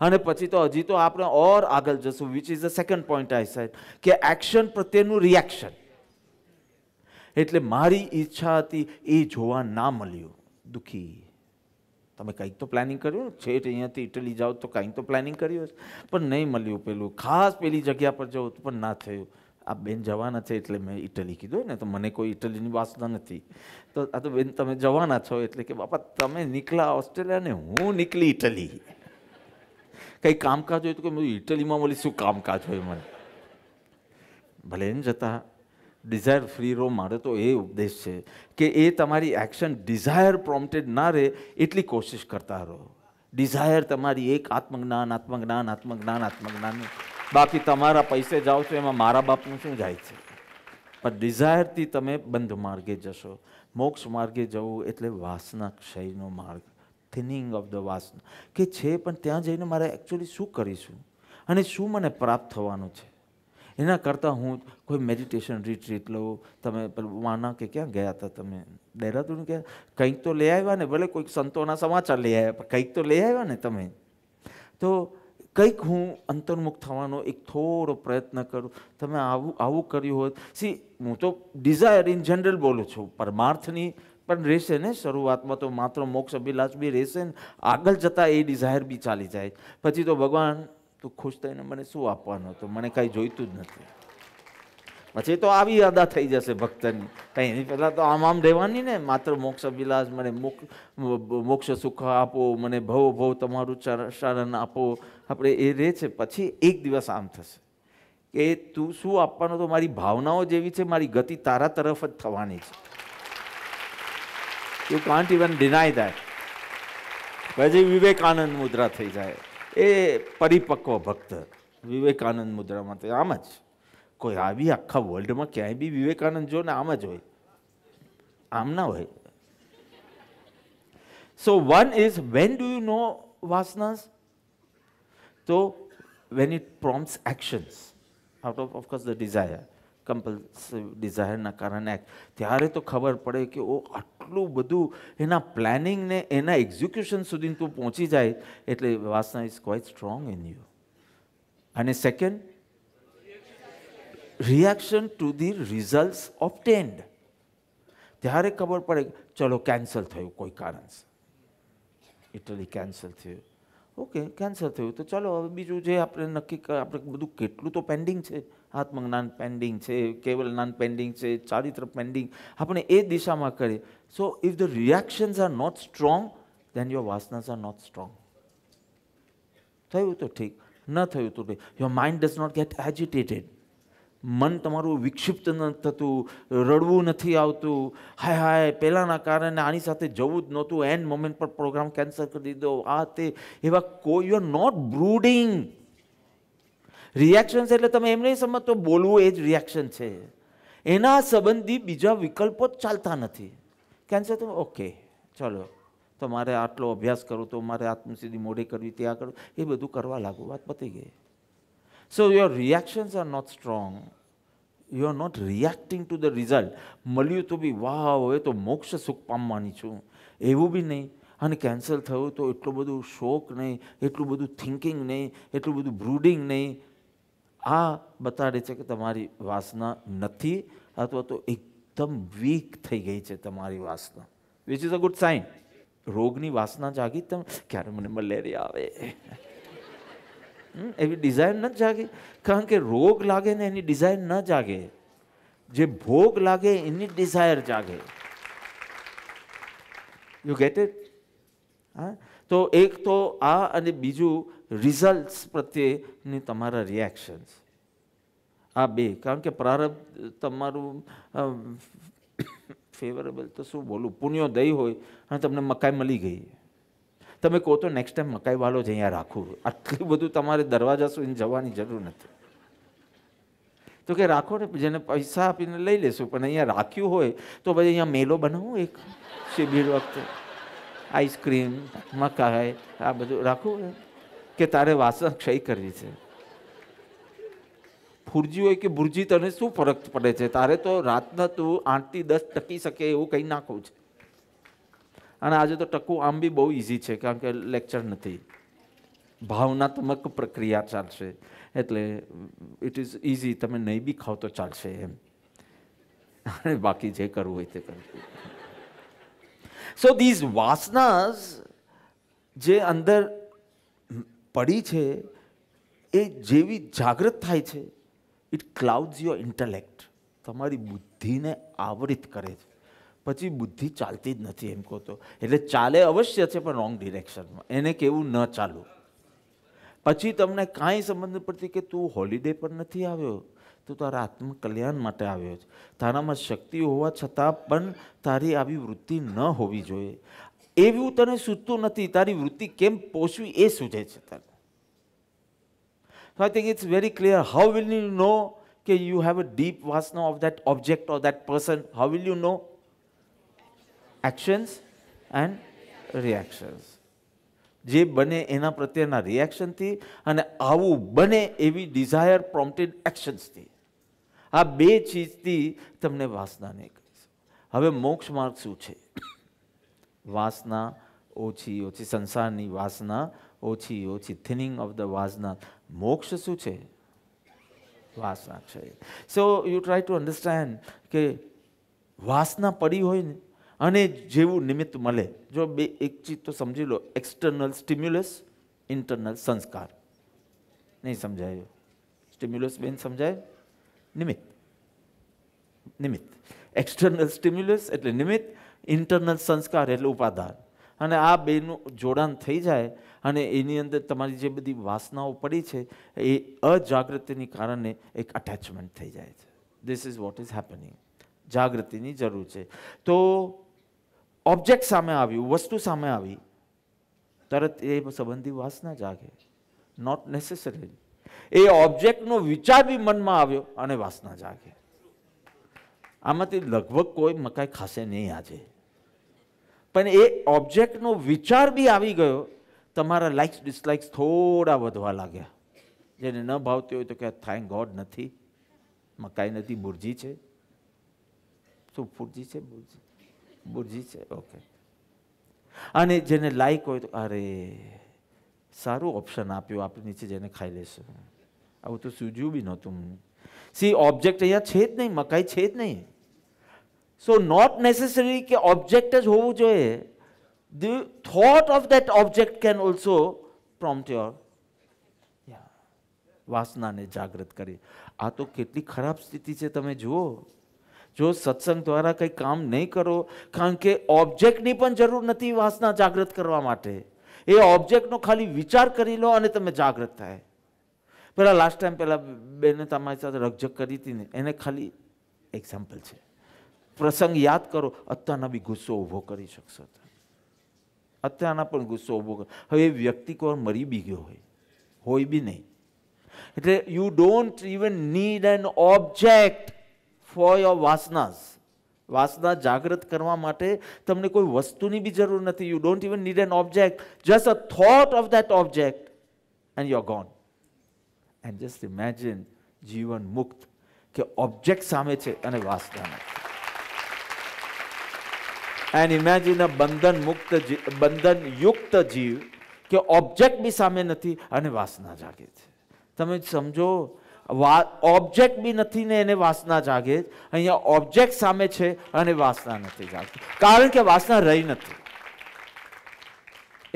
અને પછી તો હજી તો આપણે ઓર આગળ જશું, which is the second point I said, કે એક્શન પ્રત્યેનું રિએક્શન. એટલે મારી ઈચ્છા હતી એ જોવા ના મળ્યું, દુઃખી. તમે કંઈક તો પ્લાનિંગ કર્યું છે, અહીંયાથી ઇટલી જાઓ તો કંઈક તો પ્લાનિંગ કર્યું પણ નહીં મળ્યું. પેલું ખાસ પેલી જગ્યા પર જવું પણ ના થયું. આ બેન જવાના છે એટલે મેં ઇટલી કીધું ને, તો મને કોઈ ઇટલીની વાસના નથી. તો આ તો બેન તમે જવાના છો એટલે કે બાપા તમે નીકળ્યા ઓસ્ટ્રેલિયા ને હું નીકળી ઇટલી. કંઈ કામકાજ હોય તો કે ઇટલીમાં બોલી શું કામકાજ હોય મને. ભલે એને જતા ડિઝાયર ફ્રી રહો. મારો તો એ ઉપદેશ છે કે એ તમારી એક્શન ડિઝાયર પ્રોમ્પ્ટેડ ના રહે એટલી કોશિશ કરતા રહો. ડિઝાયર તમારી એક આત્મજ્ઞાન, આત્મજ્ઞાન, આત્મજ્ઞાન, આત્મજ્ઞાન. બાકી તમારા પૈસે જાઓ છો એમાં મારા બાપનું શું જાય છે? પણ ડિઝાયરથી તમે બંધ માર્ગે જશો. મોક્ષ માર્ગે જવું એટલે વાસના ક્ષયનો માર્ગ, થિનિંગ ઓફ ધ વાસના કે છે. પણ ત્યાં જઈને મારે એકચ્યુઅલી શું કરીશું અને શું મને પ્રાપ્ત થવાનું છે, એના કરતાં હું કોઈ મેડિટેશન રિટ્રીટ લઉં. તમે વાના કે ક્યાં ગયા હતા તમે? દહેરાદૂન ગયા? કંઈક તો લઈ આવ્યા ને, ભલે કોઈક સંતોના સમાચાર લઈ આવ્યા, પણ કંઈક તો લઈ આવ્યા ને તમે. તો કંઈક હું અંતર્મુખ થવાનો એક થોડો પ્રયત્ન કરું. તમે આવું કર્યું હોત. સી હું તો ડિઝાયર ઇન જનરલ બોલું છું, પરમાર્થની પણ રહેશે ને. શરૂઆતમાં તો માત્ર મોક્ષ અભિલાષ બી રહેશે ને, આગળ જતાં એ ડિઝાયર બી ચાલી જાય. પછી તો ભગવાન તું ખુશ થઈને મને શું આપવાનું, તો મને કાંઈ જોઈતું જ નથી. પછી તો આવી અદા થઈ જશે ભક્તની. કંઈ એની પહેલાં તો આમ રહેવાની ને, માત્ર મોક્ષ અભિલાષ, મને મોક્ષ સુખ આપો, મને ભવ ભવ તમારું શરણ આપો. આપણે એ રહે છે. પછી એક દિવસ આમ થશે કે તું શું આપવાનું, તો મારી ભાવનાઓ જેવી છે, મારી ગતિ તારા તરફ જ થવાની છે. You can't even deny that. પછી વિવેકાનંદ મુદ્રા થઈ જાય. એ પરિપક્વ ભક્ત વિવેકાનંદ મુદ્રામાં તો આમ જ કોઈ આવી આખા વર્લ્ડમાં ક્યાંય બી વિવેકાનંદ જો ને આમ જ હોય, આમ ના હોય. So one is when do you know vasanas? તો when it prompts actions out of course the desire, compulsive desire ના કારણે ત્યારે તો ખબર પડે કે ઓ આટલું બધું એના પ્લાનિંગ ને એના એક્ઝિક્યુશન સુધી તું પહોંચી જાય એટલે vasana is quite strong in you. અને second, reaction to the results obtained. ત્યારે ખબર પડે ચલો કેન્સલ થયું કોઈ કારણસર, ઇટલી કેન્સલ થયું, ઓકે કેન્સલ થયું તો ચાલો હવે બીજું જે આપણે નક્કી આપણે બધું કેટલું તો પેન્ડિંગ છે, આત્મજ્ઞાન પેન્ડિંગ છે, કેવલ જ્ઞાન પેન્ડિંગ છે, ચારિત્ર પેન્ડિંગ, આપણે એ દિશામાં કરીએ. So if the reactions are not strong then your vasanas are not strong. થયું તો ઠીક, ન થયું તો ઠીક. Your mind does not get agitated. મન તમારું વિક્ષિપ્ત ન થતું, રડવું નથી આવતું, હાય હાય પહેલાંના કારણે આની સાથે જવું જ નહોતું, એન્ડ મોમેન્ટ પર પ્રોગ્રામ કેન્સલ કરી દીધો, આ તે, એવા કોઈ you are not brooding. Reactions એટલે તમે એમ નહીં સમજતો બોલવું એ જ રિએક્શન છે, એના સંબંધી બીજા વિકલ્પો જ ચાલતા નથી. કેન્સલ તો ઓકે ચલો, તો મારે આટલો અભ્યાસ કરું, તો મારે આત્મસિદ્ધિ મોડે કરવી, ત્યાં કરું, એ બધું કરવા લાગુ, વાત પતી ગઈ. So your reactions are not strong. You are not reacting to the result. મળ્યું તો બી વાહ હવે તો મોક્ષ સુખ પામવાની છું, એવું બી નહીં. અને કેન્સલ થયું તો એટલું બધું શોક નહીં, એટલું બધું થિંકિંગ નહીં, એટલું બધું બ્રૂડિંગ નહીં. આ બતાડે છે કે તમારી વાસના નથી, અથવા તો એકદમ વીક થઈ ગઈ છે તમારી વાસના, which is a good sign. રોગની વાસના જાગી, તમે ક્યારે મને મલેરિયા આવે એવી ડિઝાયર ન જાગે, કારણ કે રોગ લાગે ને એની ડિઝાયર ન જાગે, જે ભોગ લાગે એની ડિઝાયર જાગે. You get it? હા, તો એક તો આ, અને બીજું રિઝલ્ટ્સ પ્રત્યેની તમારા રિએક્શન્સ, આ બે. કારણ કે પ્રારબ્ધ તમારું ફેવરેબલ તો શું બોલું, પુણ્યોદય હોય અને તમને મકાઈ મળી ગઈ, તમે કહો તો નેક્સ્ટ ટાઈમ મકાઈ વાલો જ અહીંયા રાખવું, આટલું બધું તમારે દરવાજા સુધી જવાની જરૂર નથી. તો કે રાખો ને, જેને પૈસા આપીને લઈ લેશું, પણ અહીંયા રાખ્યું હોય તો પછી અહીંયા મેલો બનાવું એક શિબિર વખતે, આઈસ્ક્રીમ, મકાઈ, આ બધું રાખવું કે તારે વાસના ક્ષય કરવી છે. ફુરજી હોય કે ભુરજી, તને શું ફરક પડે છે? તારે તો રાતના તું 8 થી 10 ટકી શકે એવું કંઈ નાખવું છે. અને આજે તો ટકવું આમ બી બહુ ઇઝી છે, કારણ કે લેક્ચર નથી, ભાવનાત્મક પ્રક્રિયા ચાલશે, એટલે ઇટ ઇઝ ઇઝી. તમે નહીં બી ખાવ તો ચાલશે એમ, અને બાકી જે કરવું હોય તે કરવું. સો ધીઝ વાસનાસ જે અંદર પડી છે એ જેવી જાગૃત થાય છે, ઇટ ક્લાઉડ્સ યોર ઇન્ટેલેક્ટ, તમારી બુદ્ધિને આવરિત કરે છે. પછી બુદ્ધિ ચાલતી જ નથી એમ કહો તો. એટલે ચાલે અવશ્ય છે, પણ રોંગ ડિરેક્શનમાં. એને કેવું ન ચાલવું. પછી તમને કાંઈ સમજ નથી પડતી કે તું હોલિડે પર નથી આવ્યો, તું તારા આત્મકલ્યાણ માટે આવ્યો છે. તારામાં શક્તિ હોવા છતાં પણ તારી આવી વૃત્તિ ન હોવી જોઈએ. એવું તને સૂચતું નથી, તારી વૃત્તિ કેમ પોષવી એ સૂચે છે તને. So I think it's very clear. How will you know that you have a deep vasana of that object or that person? How will you know? Actions and reactions. જે બને એના પ્રત્યેના રિએક્શનથી, અને આવું બને એવી ડિઝાયર પ્રોમ્પ્ટેડ એક્શન્સથી, આ બે ચીજથી તમને વાસનાને કહીશ. હવે મોક્ષ માર્ગ શું છે? વાસના ઓછી ઓછી, સંસારની વાસના ઓછી ઓછી, થિનિંગ ઓફ ધ વાસના. મોક્ષ શું છે? વાસના છે. So you try to understand કે વાસના પડી હોય ને, અને જેવું નિમિત્ત મળે. જો બે એક ચીજ તો સમજી લો, એક્સટર્નલ સ્ટિમ્યુલસ, ઇન્ટરનલ સંસ્કાર. નહીં સમજાય? સ્ટિમ્યુલસ બેન સમજાય? નિમિત્ત. નિમિત્ત. એક્સટર્નલ સ્ટિમ્યુલસ એટલે નિમિત્ત, ઇન્ટરનલ સંસ્કાર એટલે ઉપાદાન. અને આ બેનું જોડાણ થઈ જાય, અને એની અંદર તમારી જે બધી વાસનાઓ પડી છે એ અજાગૃતિને કારણે એક અટેચમેન્ટ થઈ જાય છે. This is what is happening. જાગૃતિની જરૂર છે. તો ઓબ્જેક્ટ સામે આવ્યું, વસ્તુ સામે આવી, તરત એ સંબંધી વાસના જાગે. Not necessary. એ ઓબ્જેક્ટનો વિચાર બી મનમાં આવ્યો અને વાસના જાગે. આમાંથી લગભગ કોઈ મકાઈ ખાશે નહીં આજે, પણ એ ઓબ્જેક્ટનો વિચાર બી આવી ગયો, તમારા લાઇક્સ ડિસલાઇક્સ થોડા વધવા લાગ્યા. જેને ન ભાવતી હોય તો કે થેન્ક ગોડ નથી, મકાઈ નથી, બુરજી છે. શું બુરજી છે? બુરજી છે, ઓકે. અને જેને લાઈક હોય તો અરે સારું ઓપ્શન આપ્યું, આપણે નીચે જેને ખાઈ લેશું. આવું તો સૂજ્યું બી નહોતું. સી ઓબ્જેક્ટ અહીંયા છે જ નહીં, મકાઈ છે જ નહીં. સો નોટ નેસેસરી કે ઓબ્જેક્ટ જ હોવું જોઈએ. The thought of that object can also prompt your વાસનાને જાગૃત કરી. આ તો કેટલી ખરાબ સ્થિતિ છે, તમે જુઓ. જો સત્સંગ દ્વારા કંઈ કામ નહીં કરો, કારણ કે ઓબ્જેક્ટની પણ જરૂર નથી વાસના જાગૃત કરવા માટે. એ ઓબ્જેક્ટનો ખાલી વિચાર કરી લો અને તમે જાગૃત થાય. પેલા લાસ્ટ ટાઈમ પેલા બેને તમારી સાથે રકઝક કરી હતી ને, એને ખાલી એક્ઝામ્પલ છે. પ્રસંગ યાદ કરો, અત્યારના બી ગુસ્સો ઊભો કરી શકશો. અત્યારના પણ ગુસ્સો ઊભો કરો. હવે એ વ્યક્તિ કોઈ મરી બી ગયો હોય બી નહીં. એટલે you don't even need an object for your વાસનાસ. વાસના જાગૃત કરવા માટે તમને કોઈ વસ્તુની બી જરૂર નથી. You don't even need an object, just a thought of that object and you are gone. And just imagine જીવન મુક્ત, કે ઓબ્જેક્ટ સામે છે અને વાસના નથી. એન્ડ ઇમેજિન અ બંધન યુક્ત જીવ, કે ઓબ્જેક્ટ બી સામે નથી અને વાસના જાગે છે. તમે સમજો, ઓબ્જેક્ટ બી નથી ને એને વાસના જાગે. અહીંયા ઓબ્જેક્ટ સામે છે અને વાસના નથી જાગતી, કારણ કે વાસના રહી નથી.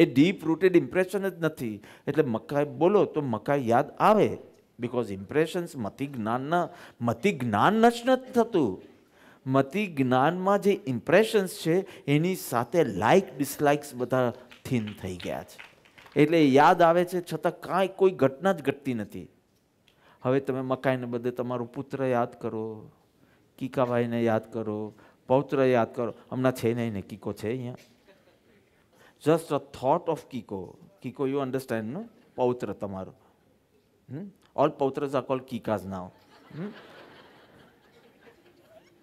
એ ડીપ રૂટેડ ઇમ્પ્રેશન જ નથી. એટલે મકાઈ બોલો તો મકાઈ યાદ આવે, બિકોઝ ઇમ્પ્રેશન્સ મતિ જ્ઞાન જ નથી થતું. મતિ જ્ઞાનમાં જે ઇમ્પ્રેશન્સ છે એની સાથે લાઇક ડિસલાઇક્સ બધા થીન થઈ ગયા છે. એટલે યાદ આવે છે, છતાં કાંઈ કોઈ ઘટના જ ઘટતી નથી. હવે તમે મકાઈને બદલે તમારો પુત્ર યાદ કરો, કીકાભાઈને યાદ કરો, પૌત્ર યાદ કરો. હમણાં છે નહીં ને, કીકો છે અહીંયા. જસ્ટ અ થોટ ઓફ કીકો. કીકો, યુ અન્ડરસ્ટેન્ડ નો? પૌત્ર તમારો. ઓલ પૌત્રસ આર કોલ્ડ કીકાઝ now.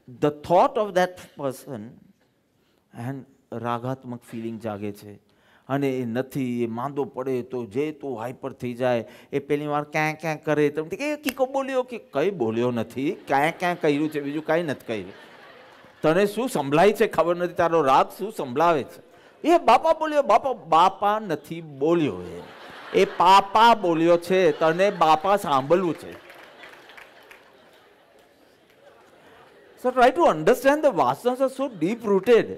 The thought of that person and રાગાત્મક ફિલિંગ જાગે છે. અને એ નથી, એ માંદો પડે તો જે તો હાઈપર થઈ જાય. એ પહેલી વાર ક્યાં ક્યાં કરે, તમે કે કીકો બોલ્યો, કે કંઈ બોલ્યો નથી, ક્યાં ક્યાં કર્યું છે, બીજું કાંઈ નથી કર્યું. તને શું સંભળાય છે ખબર નથી, તારો રાગ શું સંભળાવે છે. એ બાપા બોલ્યો, બાપા નથી બોલ્યો, એ પાપા બોલ્યો છે. તને બાપા સાંભળવું છે. So try to understand the vasanas are so deep rooted.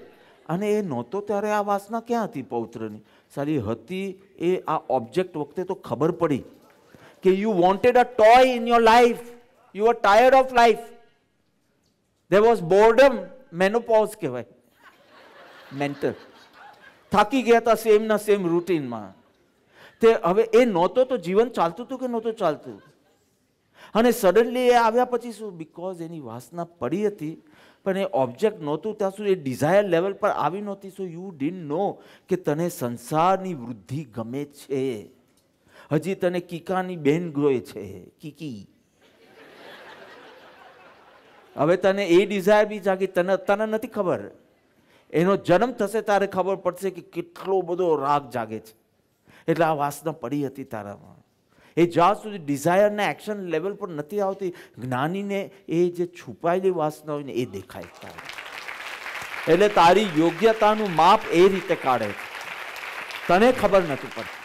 અને એ નહોતો ત્યારે આ વાસના ક્યાં હતી પૌત્રની? સારી હતી. એ આ ઓબ્જેક્ટ વખતે તો ખબર પડી કે you wanted a toy in your life, you are tired of life. There was boredom, menopause કહેવાય, મેન્ટલ. થાકી ગયા હતા સેમના સેમ રૂટીનમાં. તે હવે એ નહોતો તો જીવન ચાલતું હતું કે નહોતું ચાલતું? અને સડનલી એ આવ્યા પછી શું? બિકોઝ એની વાસના પડી હતી, પણ એ ઓબ્જેક્ટ નહોતું ત્યાં સુધી, એ ડિઝાયર લેવલ પર આવી નહોતી. સો યુ ડિડન્ટ નો કે તને સંસારની વૃદ્ધિ ગમે છે. હજી તને કીકાની બેન ગોય છે, કીકી. હવે તને એ ડિઝાયર બી જાગી. તને નથી ખબર. એનો જન્મ થશે તારે ખબર પડશે કે કેટલો બધો રાગ જાગે છે. એટલે આ વાસના પડી હતી તારામાં. એ જ્યાં સુધી ડિઝાયરના એક્શન લેવલ પર નથી આવતી, જ્ઞાનીને એ જે છુપાયેલી વાસના હોય ને એ દેખાય તારે. એટલે તારી યોગ્યતાનું માપ એ રીતે કાઢે છે, તને ખબર નથી પડતી.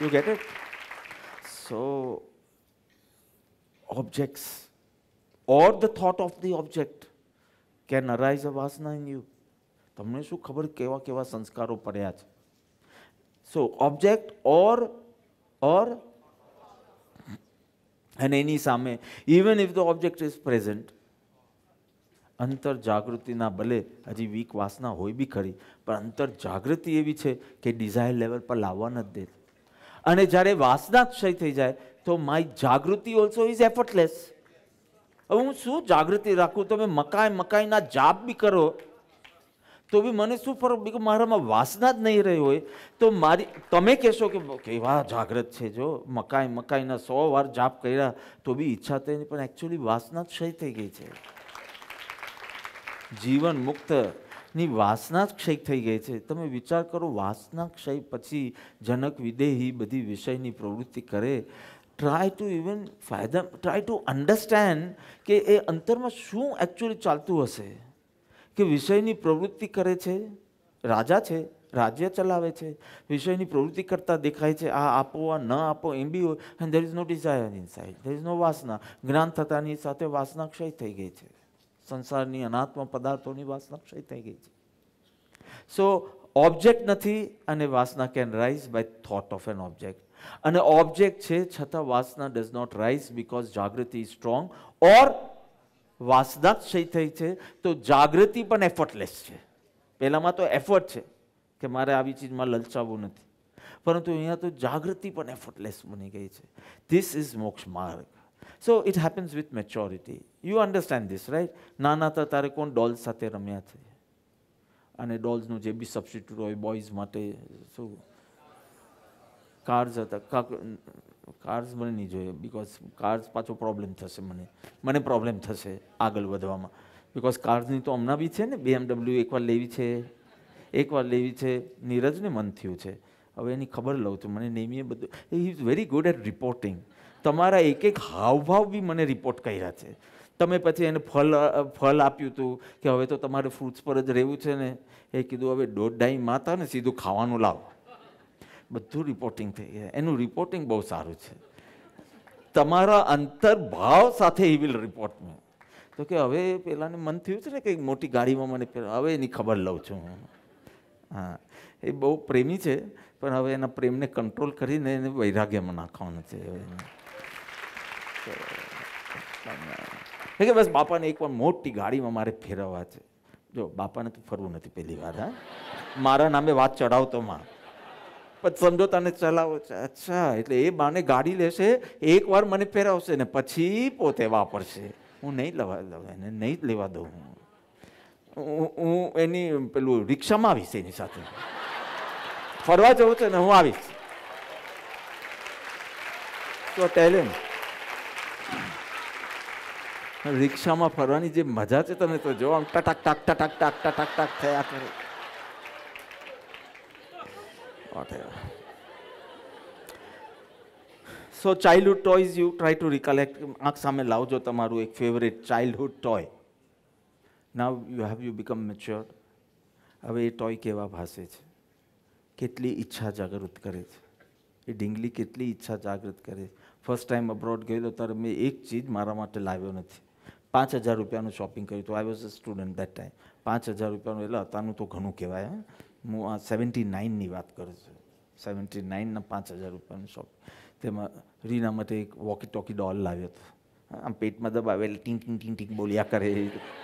You get it? So objects or the thought of the object can arise a વાસના ઇન યુ. તમને શું ખબર કેવા કેવા સંસ્કારો પડ્યા છે. So object or and એની સામે even if the object is present, અંતર જાગૃતિના ભલે હજી વીક વાસના હોય બી ખરી, પણ અંતર જાગૃતિ એવી છે કે ડિઝાયર લેવલ પર લાવવા નથી દે. અને જ્યારે વાસના ક્ષય થઈ જાય તો my Jagruti also is effortless. હવે હું શું જાગૃતિ રાખું? તમે મકાઈના જાપ બી કરો તો બી મને શું ફરક, બીકોઝ મારામાં વાસના જ નહીં રહી હોય તો મારી, તમે કહેશો કે કેવા જાગૃત છે, જો મકાઈના 100 વાર જાપ કર્યા તો બી ઈચ્છા થઈ નહીં, પણ એકચ્યુઅલી વાસના જ ક્ષય થઈ ગઈ છે. જીવન મુક્તની વાસના જ ક્ષય થઈ ગઈ છે. તમે વિચાર કરો, વાસના ક્ષય પછી જનક વિદેહી બધી વિષયની પ્રવૃત્તિ કરે. ટ્રાય ટુ ઇવન ફાયદા, ટ્રાય ટુ અન્ડરસ્ટેન્ડ કે એ અંતરમાં શું એકચ્યુઅલી ચાલતું હશે, કે વિષયની પ્રવૃત્તિ કરે છે, રાજા છે, રાજ્ય ચલાવે છે, વિષયની પ્રવૃત્તિ કરતા દેખાય છે, આ આપો આ ન આપો એમ બી હોય, and there is no desire inside, there is no વાસના. જ્ઞાન થતાની સાથે વાસના ક્ષય થઈ ગઈ છે. સંસારની અનાત્મ પદાર્થોની વાસના ક્ષય થઈ ગઈ છે. સો ઓબ્જેક્ટ નથી અને વાસના can rise by thought of an object. અને ઓબ્જેક્ટ છે છતાં વાસના ડઝ નોટ રાઇઝ બીકોઝ જાગૃતિ ઇઝ સ્ટ્રોંગ, ઓર વાસના ક્ષય થઈ છે તો જાગૃતિ પણ એફર્ટલેસ છે. પહેલામાં તો એફર્ટ છે કે મારે આવી ચીજમાં લલચાવવું નથી, પરંતુ અહીંયા તો જાગૃતિ પણ એફર્ટલેસ બની ગઈ છે. ધીસ ઇઝ મોક્ષ માર્ગ. So it happens with maturity. You understand this, right? નાના હતા ત્યારે કોણ ડોલ્સ સાથે રમ્યા છે, અને ડોલ્સનું જે બી સબસ્ટિટ્યૂટ હોય બોયઝ માટે શું કાર્સ હતા. કાર્સ મને નહીં જોઈએ, બિકોઝ કાર્સ પાછો પ્રોબ્લેમ થશે, મને પ્રોબ્લેમ થશે આગળ વધવામાં, બિકોઝ કાર્સની તો હમણાં બી છે ને, BMW એકવાર લેવી છે, નીરજને મન થયું છે, હવે એની ખબર લઉં છું. મને નેમીએ બધું, he is very good at reporting. તમારા એક હાવભાવ બી મને રિપોર્ટ કર્યા છે. તમે પછી એને ફળ આપ્યું હતું કે હવે તો તમારે ફ્રૂટ્સ પર જ રહેવું છે ને, એ કીધું હવે 1.5 માતા ને સીધું ખાવાનું લાવો. બધું રિપોર્ટિંગ થઈ ગયા. એનું રિપોર્ટિંગ બહુ સારું છે. તમારા અંતર્ભાવ સાથે હી વિલ રિપોર્ટ મે. તો કે હવે પેલાને મન થયું છે ને કે મોટી ગાડીમાં મને હવે એની ખબર લઉં છું. હા, એ બહુ પ્રેમી છે, પણ હવે એના પ્રેમને કંટ્રોલ કરીને એને વૈરાગ્યમાં નાખવાનું છે. કે બસ બાપાને એકવાર મોટી ગાડીમાં મારે ફેરવવા છે. જો બાપાને તો ફરવું નથી પહેલી વાર, હા, મારા નામે વાત ચડાવતો માં, પછી સમજો તને ચલાવો છે. અચ્છા, એટલે એ બાને ગાડી લેશે, એકવાર મને ફેરવશે ને પછી પોતે વાપરશે. હું નહીં એને નહીં લેવા દઉં. હું એની પેલું રિક્ષામાં આવીશ, એની સાથે ફરવા જવું છે ને હું આવીશ. તો ટેલેન્ટ રિક્ષામાં ફરવાની જે મજા છે તમે તો જો, આમ ટટાક ટાક ટટાક ટાક ટટાક ટાક થયા કરે. So childhood toys you try to recollect. આંખ સામે લાવજો તમારું એક favourite childhood toy. Now you become mature. હવે એ ટોય કેવા ભાસે છે, કેટલી ઈચ્છા જાગૃત કરે છે, એ ઢીંગલી કેટલી ઈચ્છા જાગૃત કરે છે. ફર્સ્ટ ટાઈમ અબ્રોડ ગયેલો ત્યારે મેં એક ચીજ મારા માટે લાવ્યો નથી. 5,000 રૂપિયાનું શોપિંગ કર્યું હતું. આઈ was a student that time. 5,000 રૂપિયાનું, એટલે અત્યારનું તો ઘણું કહેવાય. હું આ 79ની વાત કરું છું. 79ના 5,000 રૂપિયાનું શોપિંગ. તેમાં રીના માટે એક વોકી ટોકી ડોલ લાવ્યો હતો. આમ પેટમાં દબાવેલ ટીંગ ટીંગ ટીંગ ટીંગ બોલ્યા કરે,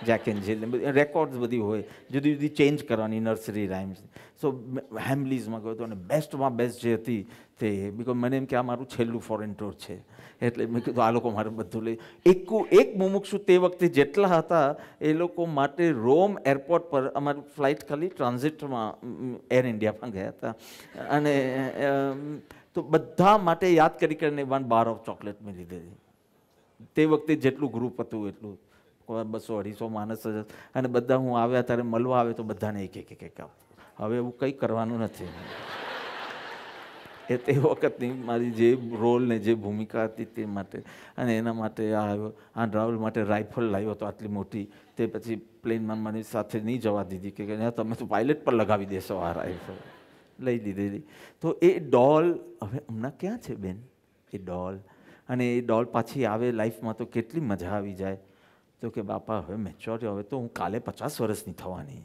જેક એન્ડ જેલ રેકોર્ડ્સ બધી હોય, જુદી જુદી ચેન્જ કરવાની, નર્સરી રાઇમ્સ. સો હેમલીઝમાં ગયો હતો અને બેસ્ટમાં બેસ્ટ જે હતી તે, બિકોઝ મને એમ કે આ મારું છેલ્લું ફોરેન ટૂર છે, એટલે મેં કીધું આ લોકો મારે બધું લઈ. એક મુમુક્ષુ તે વખતે જેટલા હતા એ લોકો માટે રોમ એરપોર્ટ પર, અમારી ફ્લાઇટ ખાલી ટ્રાન્ઝિટમાં એર ઇન્ડિયામાં ગયા હતા, અને તો બધા માટે યાદ કરીને 1 બાર ઓફ ચોકલેટ મેં લીધેલી. તે વખતે જેટલું ગ્રુપ હતું એટલું 200-250 માણસ જ, અને બધા હું આવ્યા ત્યારે મળવા આવે તો બધાને એક એક એક આપું. હવે એવું કંઈ કરવાનું નથી. એ તે વખતની મારી જે રોલ ને જે ભૂમિકા હતી તે માટે. અને એના માટે આવ્યો, આ રાહુલ માટે રાઇફલ લાવ્યો હતો આટલી મોટી. તે પછી પ્લેનમાં મને સાથે નહીં જવા દીધી કે તમે તો પાયલટ પર લગાવી દેશો આ રાઇફલ. લઈ લીધેલી. તો એ ડોલ હવે હમણાં ક્યાં છે બેન, એ ડોલ? અને એ ડોલ પાછી આવે લાઈફમાં તો કેટલી મજા આવી જાય. તો કે બાપા હવે મેચ્યોર, હવે તો હું કાલે 50 વર્ષની થવાની,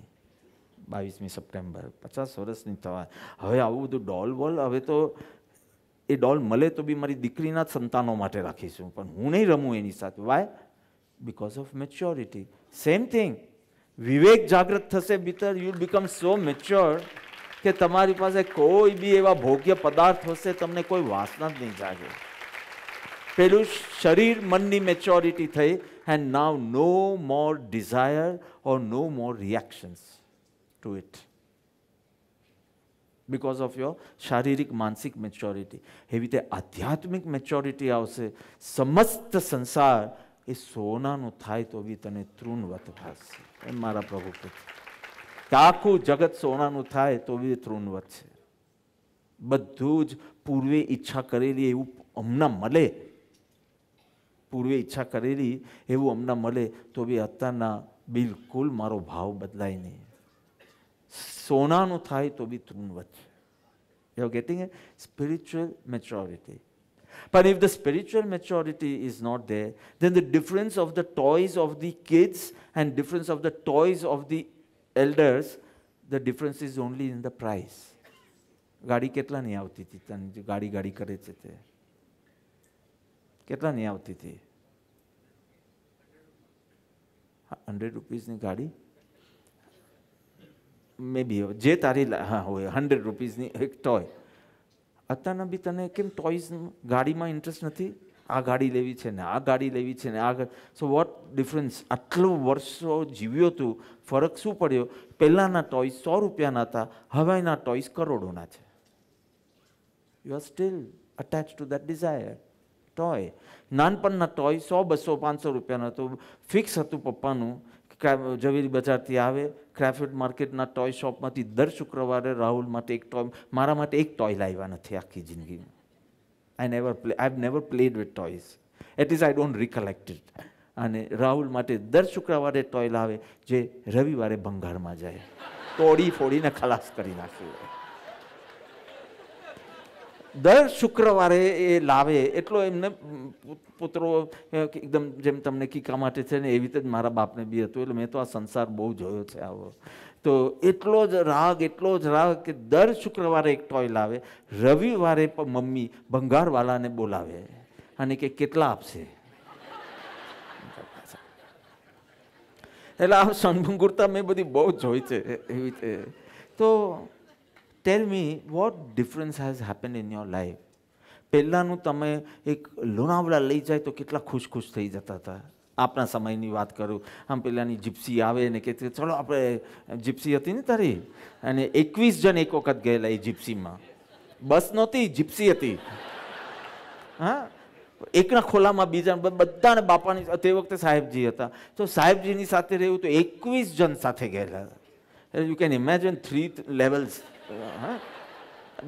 22મી સપ્ટેમ્બર 50 વર્ષની થવા. હવે આવું બધું ડોલ બોલ, હવે તો એ ડોલ મળે તો બી મારી દીકરીના જ સંતાનો માટે રાખીશું, પણ હું નહીં રમું એની સાથે. Why? Because of maturity. Same thing, વિવેક જાગૃત થશે ભીતર, યુ બીકમ સો મેચ્યોર કે તમારી પાસે કોઈ બી એવા ભોગ્ય પદાર્થ હશે, તમને કોઈ વાસના જ નહીં જાગે. પેલું શરીર મનની મેચ્યોરિટી થઈ, and now no more desire or no more reactions. to it. Because of your શારીરિક માનસિક મેચ્યોરિટી. એવી રીતે આધ્યાત્મિક મેચ્યોરિટી આવશે. સમસ્ત સંસાર એ સોનાનું થાય તો બી તને તૃણવત ભાસશે. એમ મારા પ્રભુ કહે છે. આખું જગત સોનાનું થાય તો બી તૃણવત છે. બધું જ પૂર્વે ઈચ્છા કરેલી એવું હમણાં મળે, પૂર્વે ઈચ્છા કરેલી એવું હમણાં મળે તો બી અત્યારના બિલકુલ મારો ભાવ બદલાય નહીં. સોનાનું થાય તો બી તૃણવત છે. You are getting a spiritual maturity. But if the spiritual maturity is not there, then the difference of the toys of the kids and difference of the toys of the elders, the difference is only in the price. ગાડી કેટલાની આવતી હતી? તને ગાડી ગાડી કરે છે તે કેટલાની આવતી હતી? 100 રૂપીસની ગાડી મે બી જે તારી હા હોય 100 રૂપીસની એક ટોય. અત્યારના બી તને કેમ ટોયસ ગાડીમાં ઇન્ટરેસ્ટ નથી? આ ગાડી લેવી છે ને આ ગાડી લેવી છે ને આ. So what difference? આટલું વર્ષો જીવ્યો તું, ફરક શું પડ્યો? પહેલાંના ટોયસ 100 રૂપિયાના હતા, હવેના ટોયસ કરોડોના છે. You are still attach to that desire toy. નાનપણના ટોય 100, 200, 500 રૂપિયાના હતું. ફિક્સ હતું પપ્પાનું. ઝવેરી બજારથી આવે, ક્રાફ્ટ માર્કેટના ટોય શોપમાંથી દર શુક્રવારે રાહુલ માટે એક ટોય, મારા માટે એક ટોય લાવ્યા નથી આખી જિંદગીમાં. I have never played with toys. It is I don't recollect it. અને રાહુલ માટે દર શુક્રવારે ટોય લાવે જે રવિવારે ભંગારમાં જાય, તોડી ફોડીને ખલાસ કરી નાખ્યું. દર શુક્રવારે એ લાવે. એટલો એમને પુત્રો એકદમ જેમ તમને કીકા માટે છે ને એવી રીતે જ મારા બાપને બી હતું. એટલે મેં તો આ સંસાર બહુ જોયો છે આવો. તો એટલો જ રાગ કે દર શુક્રવારે એક ટોય લાવે, રવિવારે પણ મમ્મી ભંગારવાલાને બોલાવે અને કે કેટલા આપશે. એટલે આ સન્મુહૂર્ત મેં બધી બહુ જોઈ છે એવી રીતે. તો tell me what difference has happened in your life. પહેલાંનું તમે એક લોનાવલા લઈ જાય તો કેટલા ખુશ થઈ જતા હતા. આપણા સમયની વાત કરું, આમ પેલાની જીપ્સી આવે ને કે ચલો આપણે, જીપ્સી હતી ને તારી, અને 21 જણ એક વખત ગયેલા એ જીપ્સીમાં. બસ નહોતી, જીપ્સી હતી. હા, એકના ખોલામાં બીજા બધાને બાપાની, તે વખતે સાહેબજી હતા તો સાહેબજીની સાથે રહેવું તો 21 જણ સાથે ગયેલા. You can imagine 3 levels. હા,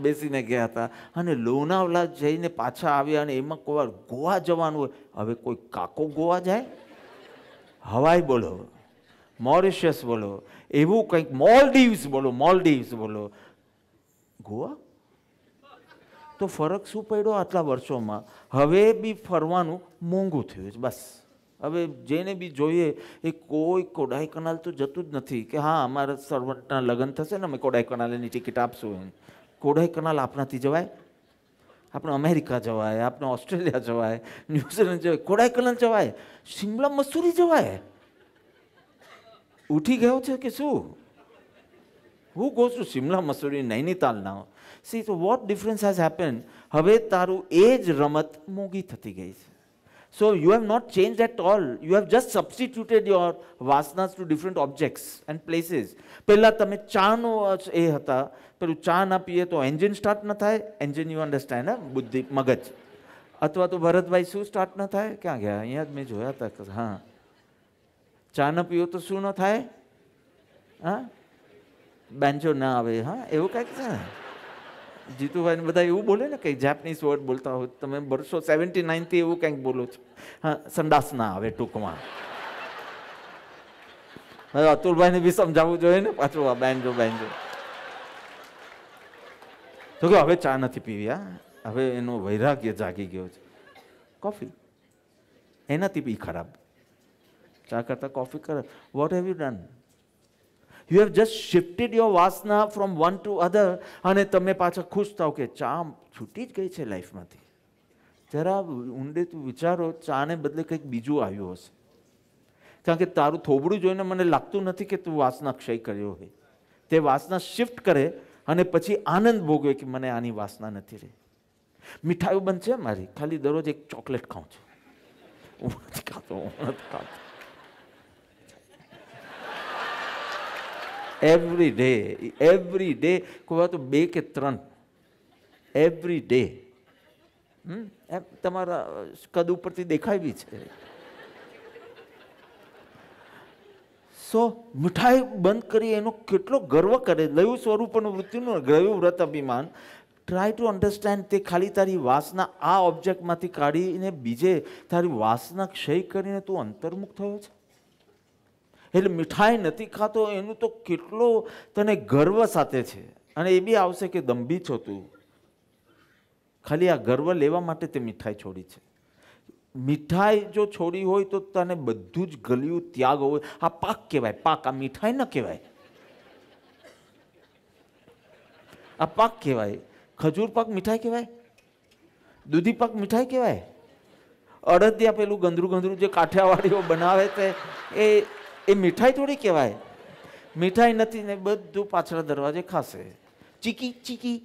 બેસીને ગયા હતા. અને લોનાવલા જઈને પાછા આવ્યા અને એમાં કોઈ ગોવા જવાનું હોય. હવે કોઈ કાકો ગોવા જાય? હવાઈ બોલો, મોરિશિયસ બોલો, એવું કંઈક, મોલડીવ્સ બોલો, ગોવા. તો ફરક શું પડ્યો આટલા વર્ષોમાં? હવે બી ફરવાનું મોંઘું થયું છે બસ. હવે જેને બી જોઈએ એ કોઈ કોડાઈ કનાલ તો જતું જ નથી કે હા અમારા સર્વન્ટના લગ્ન થશે ને અમે કોડાઈ કનાલની ટિકિટ આપશું. કોડાઈ કનાલ આપણાથી જવાય? આપણે અમેરિકા જવાય, આપણે ઓસ્ટ્રેલિયા જવાય, ન્યુઝીલેન્ડ જવાય, કોડાઈ કનાલ જવાય, શિમલા મસૂરી જવાય. ઉઠી ગયો છે કે શું? હું કહું છું શિમલા મસૂરી, નૈનીતાલ ના. સી તો વોટ ડિફરન્સ હેઝ હેપન? હવે તારું એ જ રમત મોંઘી થતી ગઈ છે. So you have not changed at all. You have just substituted your vasanas to different objects and places. પહેલા તમે ચાનો એ હતા, પેલું ચા ના પીએ તો એન્જિન સ્ટાર્ટ ન થાય. એન્જિન યુ અન્ડરસ્ટેન્ડ ને? બુદ્ધિ, મગજ. અથવા તો ભરતભાઈ શું સ્ટાર્ટ ન થાય? ક્યાં ગયા? અહીંયા જ મેં જોયા હતા. હા, ચા ન પીવો તો શું ન થાય? હા, બેન્જો ના આવે. હા, એવું કંઈક છે ને. જીતુભાઈ બધા એવું બોલે ને, કંઈક જાપનીઝ વર્ડ બોલતા હોય. તમે વર્ષો 79 થી એવું કંઈક બોલો છો. હા, સંડાસ ના આવે ટૂંકમાં. હવે અતુલભાઈને બી સમજાવવું જોઈએ ને પાછું આ બેન્જો. તો કે હવે ચા નથી પીવી. હા, હવે એનો વૈરાગ્ય જાગી ગયો છે. કોફી એનાથી બી ખરાબ. ચા કરતા કોફી ખરાબ. What have you done? You have just shifted your vasana from one to other. અને તમે પાછા ખુશ થાવ કે ચા છૂટી જ ગઈ છે લાઈફમાંથી. જરા ઊંડે તું વિચારો, ચાને બદલે કંઈક બીજું આવ્યું હશે. કારણ કે તારું થોબડું જોઈને મને લાગતું નથી કે તું વાસના ક્ષય કર્યો હોય. તે વાસના શિફ્ટ કરે અને પછી આનંદ ભોગવે કે મને આની વાસના નથી રહી. મીઠાઈઓ બંધ છે મારી, ખાલી દરરોજ એક ચોકલેટ ખાઉં છું. હું નથી ખાતો. એવરી ડે, કોઈ વાર તો 2 કે 3 એવરી ડે. એમ તમારા કદ ઉપરથી દેખાય બી છે. મીઠાઈ બંધ કરી એનો કેટલો ગર્વ કરે. લયું સ્વરૂપનું વૃત્તિનું ગ્રહ્યું વ્રત અભિમાન. Try to understand. તે ખાલી તારી વાસના આ ઓબ્જેક્ટમાંથી કાઢીને બીજે તારી વાસના ક્ષય કરીને તું અંતર્મુખ થયો છે. એટલે મીઠાઈ નથી ખાતો એનું તો કેટલો તને ગર્વ સાથે છે. અને એ બી આવશે કે દંભી છો તું. ખાલી આ ગર્વ લેવા માટે તે મીઠાઈ છોડી છે. મીઠાઈ જો છોડી હોય તો તને બધું જ ગલ્યું ત્યાગ હોય. આ પાક કહેવાય, પાક. આ મીઠાઈ ન કહેવાય, આ પાક કહેવાય. ખજૂર પાક મીઠાઈ કહેવાય? દૂધી પાક મીઠાઈ કહેવાય? અડદિયા પેલું ગંદરું ગંદરું જે કાઠિયાવાડીઓ બનાવે છે એ મીઠાઈ થોડી કહેવાય. મીઠાઈ નથી ને બધું પાછળ દરવાજે ખાશે. ચીકી ચીકી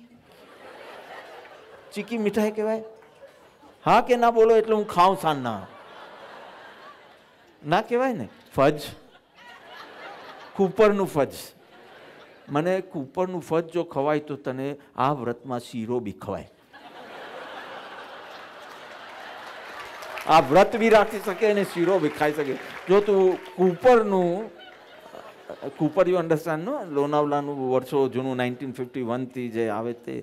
ચીકી મીઠાઈ કહેવાય? હા કે ના બોલો એટલે હું ખાઉં સાંજના. ના કહેવાય ને. ફજ, કુપરનું ફજ. મને કુપરનું ફજ જો ખવાય તો તને આ વ્રતમાં શીરો બી ખવાય. આ વ્રત બી રાખી શકે અને શીરો બી ખાઈ શકે જો તું કુપરનું. કુપર યુ અન્ડરસ્ટેન્ડ નો? લોનાવલાનું વર્ષો જૂનું 1951થી જે આવે તે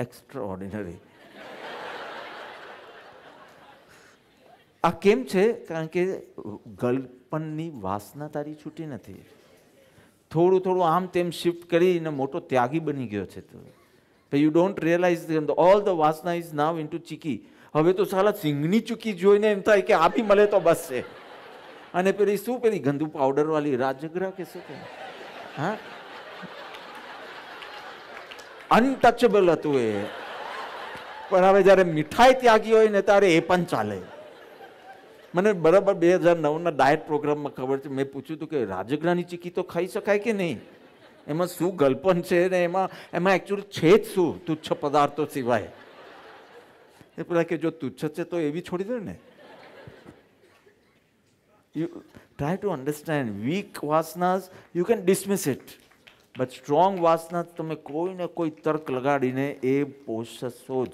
એક્સ્ટ્રા ઓર્ડિનરી. આ કેમ છે? કારણ કે ગળપણની વાસના તારી છૂટી નથી. થોડું થોડું આમ તેમ શિફ્ટ કરીને મોટો ત્યાગી બની ગયો છે તું. You don't realise all the વાસના ઇઝ નાવ ઇન્ટુ ચીકી. હવે તો સાલા સિંગની ચૂકી જોઈને એમ થાય કે આ બી મળે તો બસ છે. અને પેલી શું પેલી ગંદુ પાવડર વાળી રાજગરા કે શું કે, હા, અનટચેબલ હતું એ. પણ હવે જયારે મીઠાઈ ત્યાગી હોય ને ત્યારે એ પણ ચાલે. મને બરાબર 2009ના ડાયટ પ્રોગ્રામમાં ખબર છે. મેં પૂછ્યું હતું કે રાજગરાની ચીકી તો ખાઈ શકાય કે નહીં? એમાં શું ગલપન છે ને એમાં એકચ્યુઅલી છે જ શું તુચ્છ પદાર્થો સિવાય? એ પેલા કે જો તુચ્છ છે તો એવી છોડી દે ને. You try to understand. Weak vasanas you can dismiss it, but strong vasanas તમે કોઈ ને કોઈ તર્ક લગાડીને એ પોષશો જ.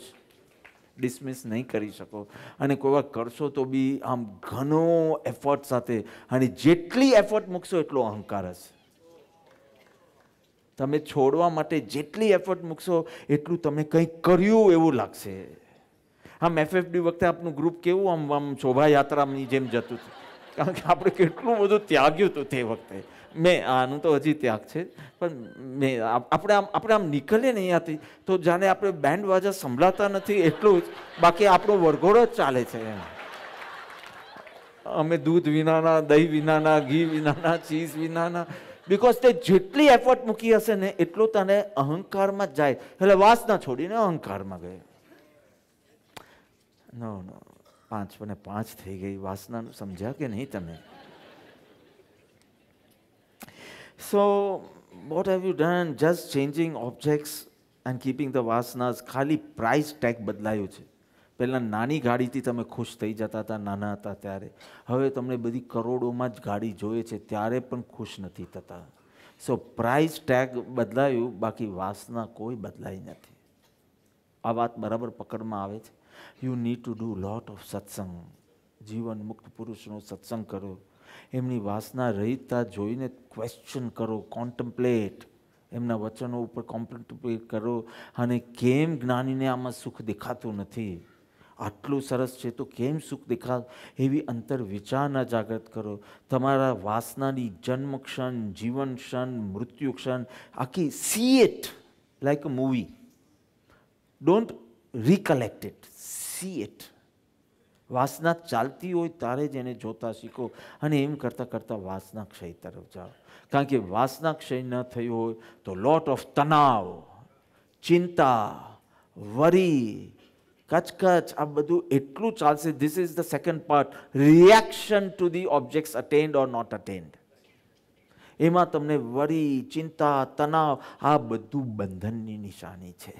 ડિસમિસ નહીં કરી શકો. અને કોઈ વાર કરશો તો બી આમ ઘણો એફર્ટ સાથે. અને જેટલી એફર્ટ મૂકશો એટલો અહંકાર હશે. તમે છોડવા માટે જેટલી એફર્ટ મૂકશો એટલું તમે કંઈક કર્યું એવું લાગશે. આમ એફએફડી વખતે આપનું ગ્રુપ કેવું આમ આમ શોભાયાત્રાની જેમ જતું હતું. કારણ કે આપણે કેટલું બધું ત્યાગ્યું હતું તે વખતે. મેં આનું તો હજી ત્યાગ છે પણ આપણે આમ નીકળીએ ને અહીંયાથી તો જાણે આપણે બેન્ડ વાજા સંભળાતા નથી એટલું જ. બાકી આપણો વરઘોડો જ ચાલે છે. અમે દૂધ વિનાના, દહીં વિનાના, ઘી વિનાના, ચીઝ વિનાના. બિકોઝ તે જેટલી એફર્ટ મૂકી હશે ને એટલો તને અહંકારમાં જ જાય. એટલે વાસના છોડીને અહંકારમાં ગયો. નો 5 અને 5 થઈ ગઈ. વાસનાનું સમજ્યા કે નહીં તમે? So what have you done? Just changing objects and keeping the vasanas. ખાલી પ્રાઇસ ટેગ બદલાયું છે. પહેલાં નાની ગાડીથી તમે ખુશ થઈ જતા હતા નાના હતા ત્યારે. હવે તમને બધી કરોડોમાં જ ગાડી જોઈએ છે ત્યારે પણ ખુશ નથી થતા. સો પ્રાઇસ ટેગ બદલાયું, બાકી વાસના કોઈ બદલાઈ નથી. આ વાત બરાબર પકડમાં આવે છે? You need to do lot of સત્સંગ. જીવન મુક્ત પુરુષનો સત્સંગ કરો. એમની વાસના રહિતતા જોઈને ક્વેશ્ચન કરો, કોન્ટમ્પ્લેટ. એમના વચનો ઉપર કોન્ટમ્પ્લેટ કરો. અને કેમ જ્ઞાનીને આમાં સુખ દેખાતું નથી? આટલું સરસ છે તો કેમ સુખ દેખા? એવી અંતર વિચારના જાગૃત કરો. તમારા વાસનાની જન્મ ક્ષણ, જીવન ક્ષણ, મૃત્યુ ક્ષણ આખી see it like a movie. Don't recollect it, see it. વાસના ચાલતી હોય ત્યારે જ એને જોતા શીખો. અને એમ કરતાં કરતાં વાસના ક્ષય તરફ જાઓ. કારણ કે વાસના ક્ષય ન થયું હોય તો લોટ ઓફ તણાવ, ચિંતા, વરી, કચકચ આ બધું એટલું ચાલશે. This is the second part, reaction to the objects attend or not attend. એમાં તમને વરી, ચિંતા, તણાવ આ બધું બંધનની નિશાની છે.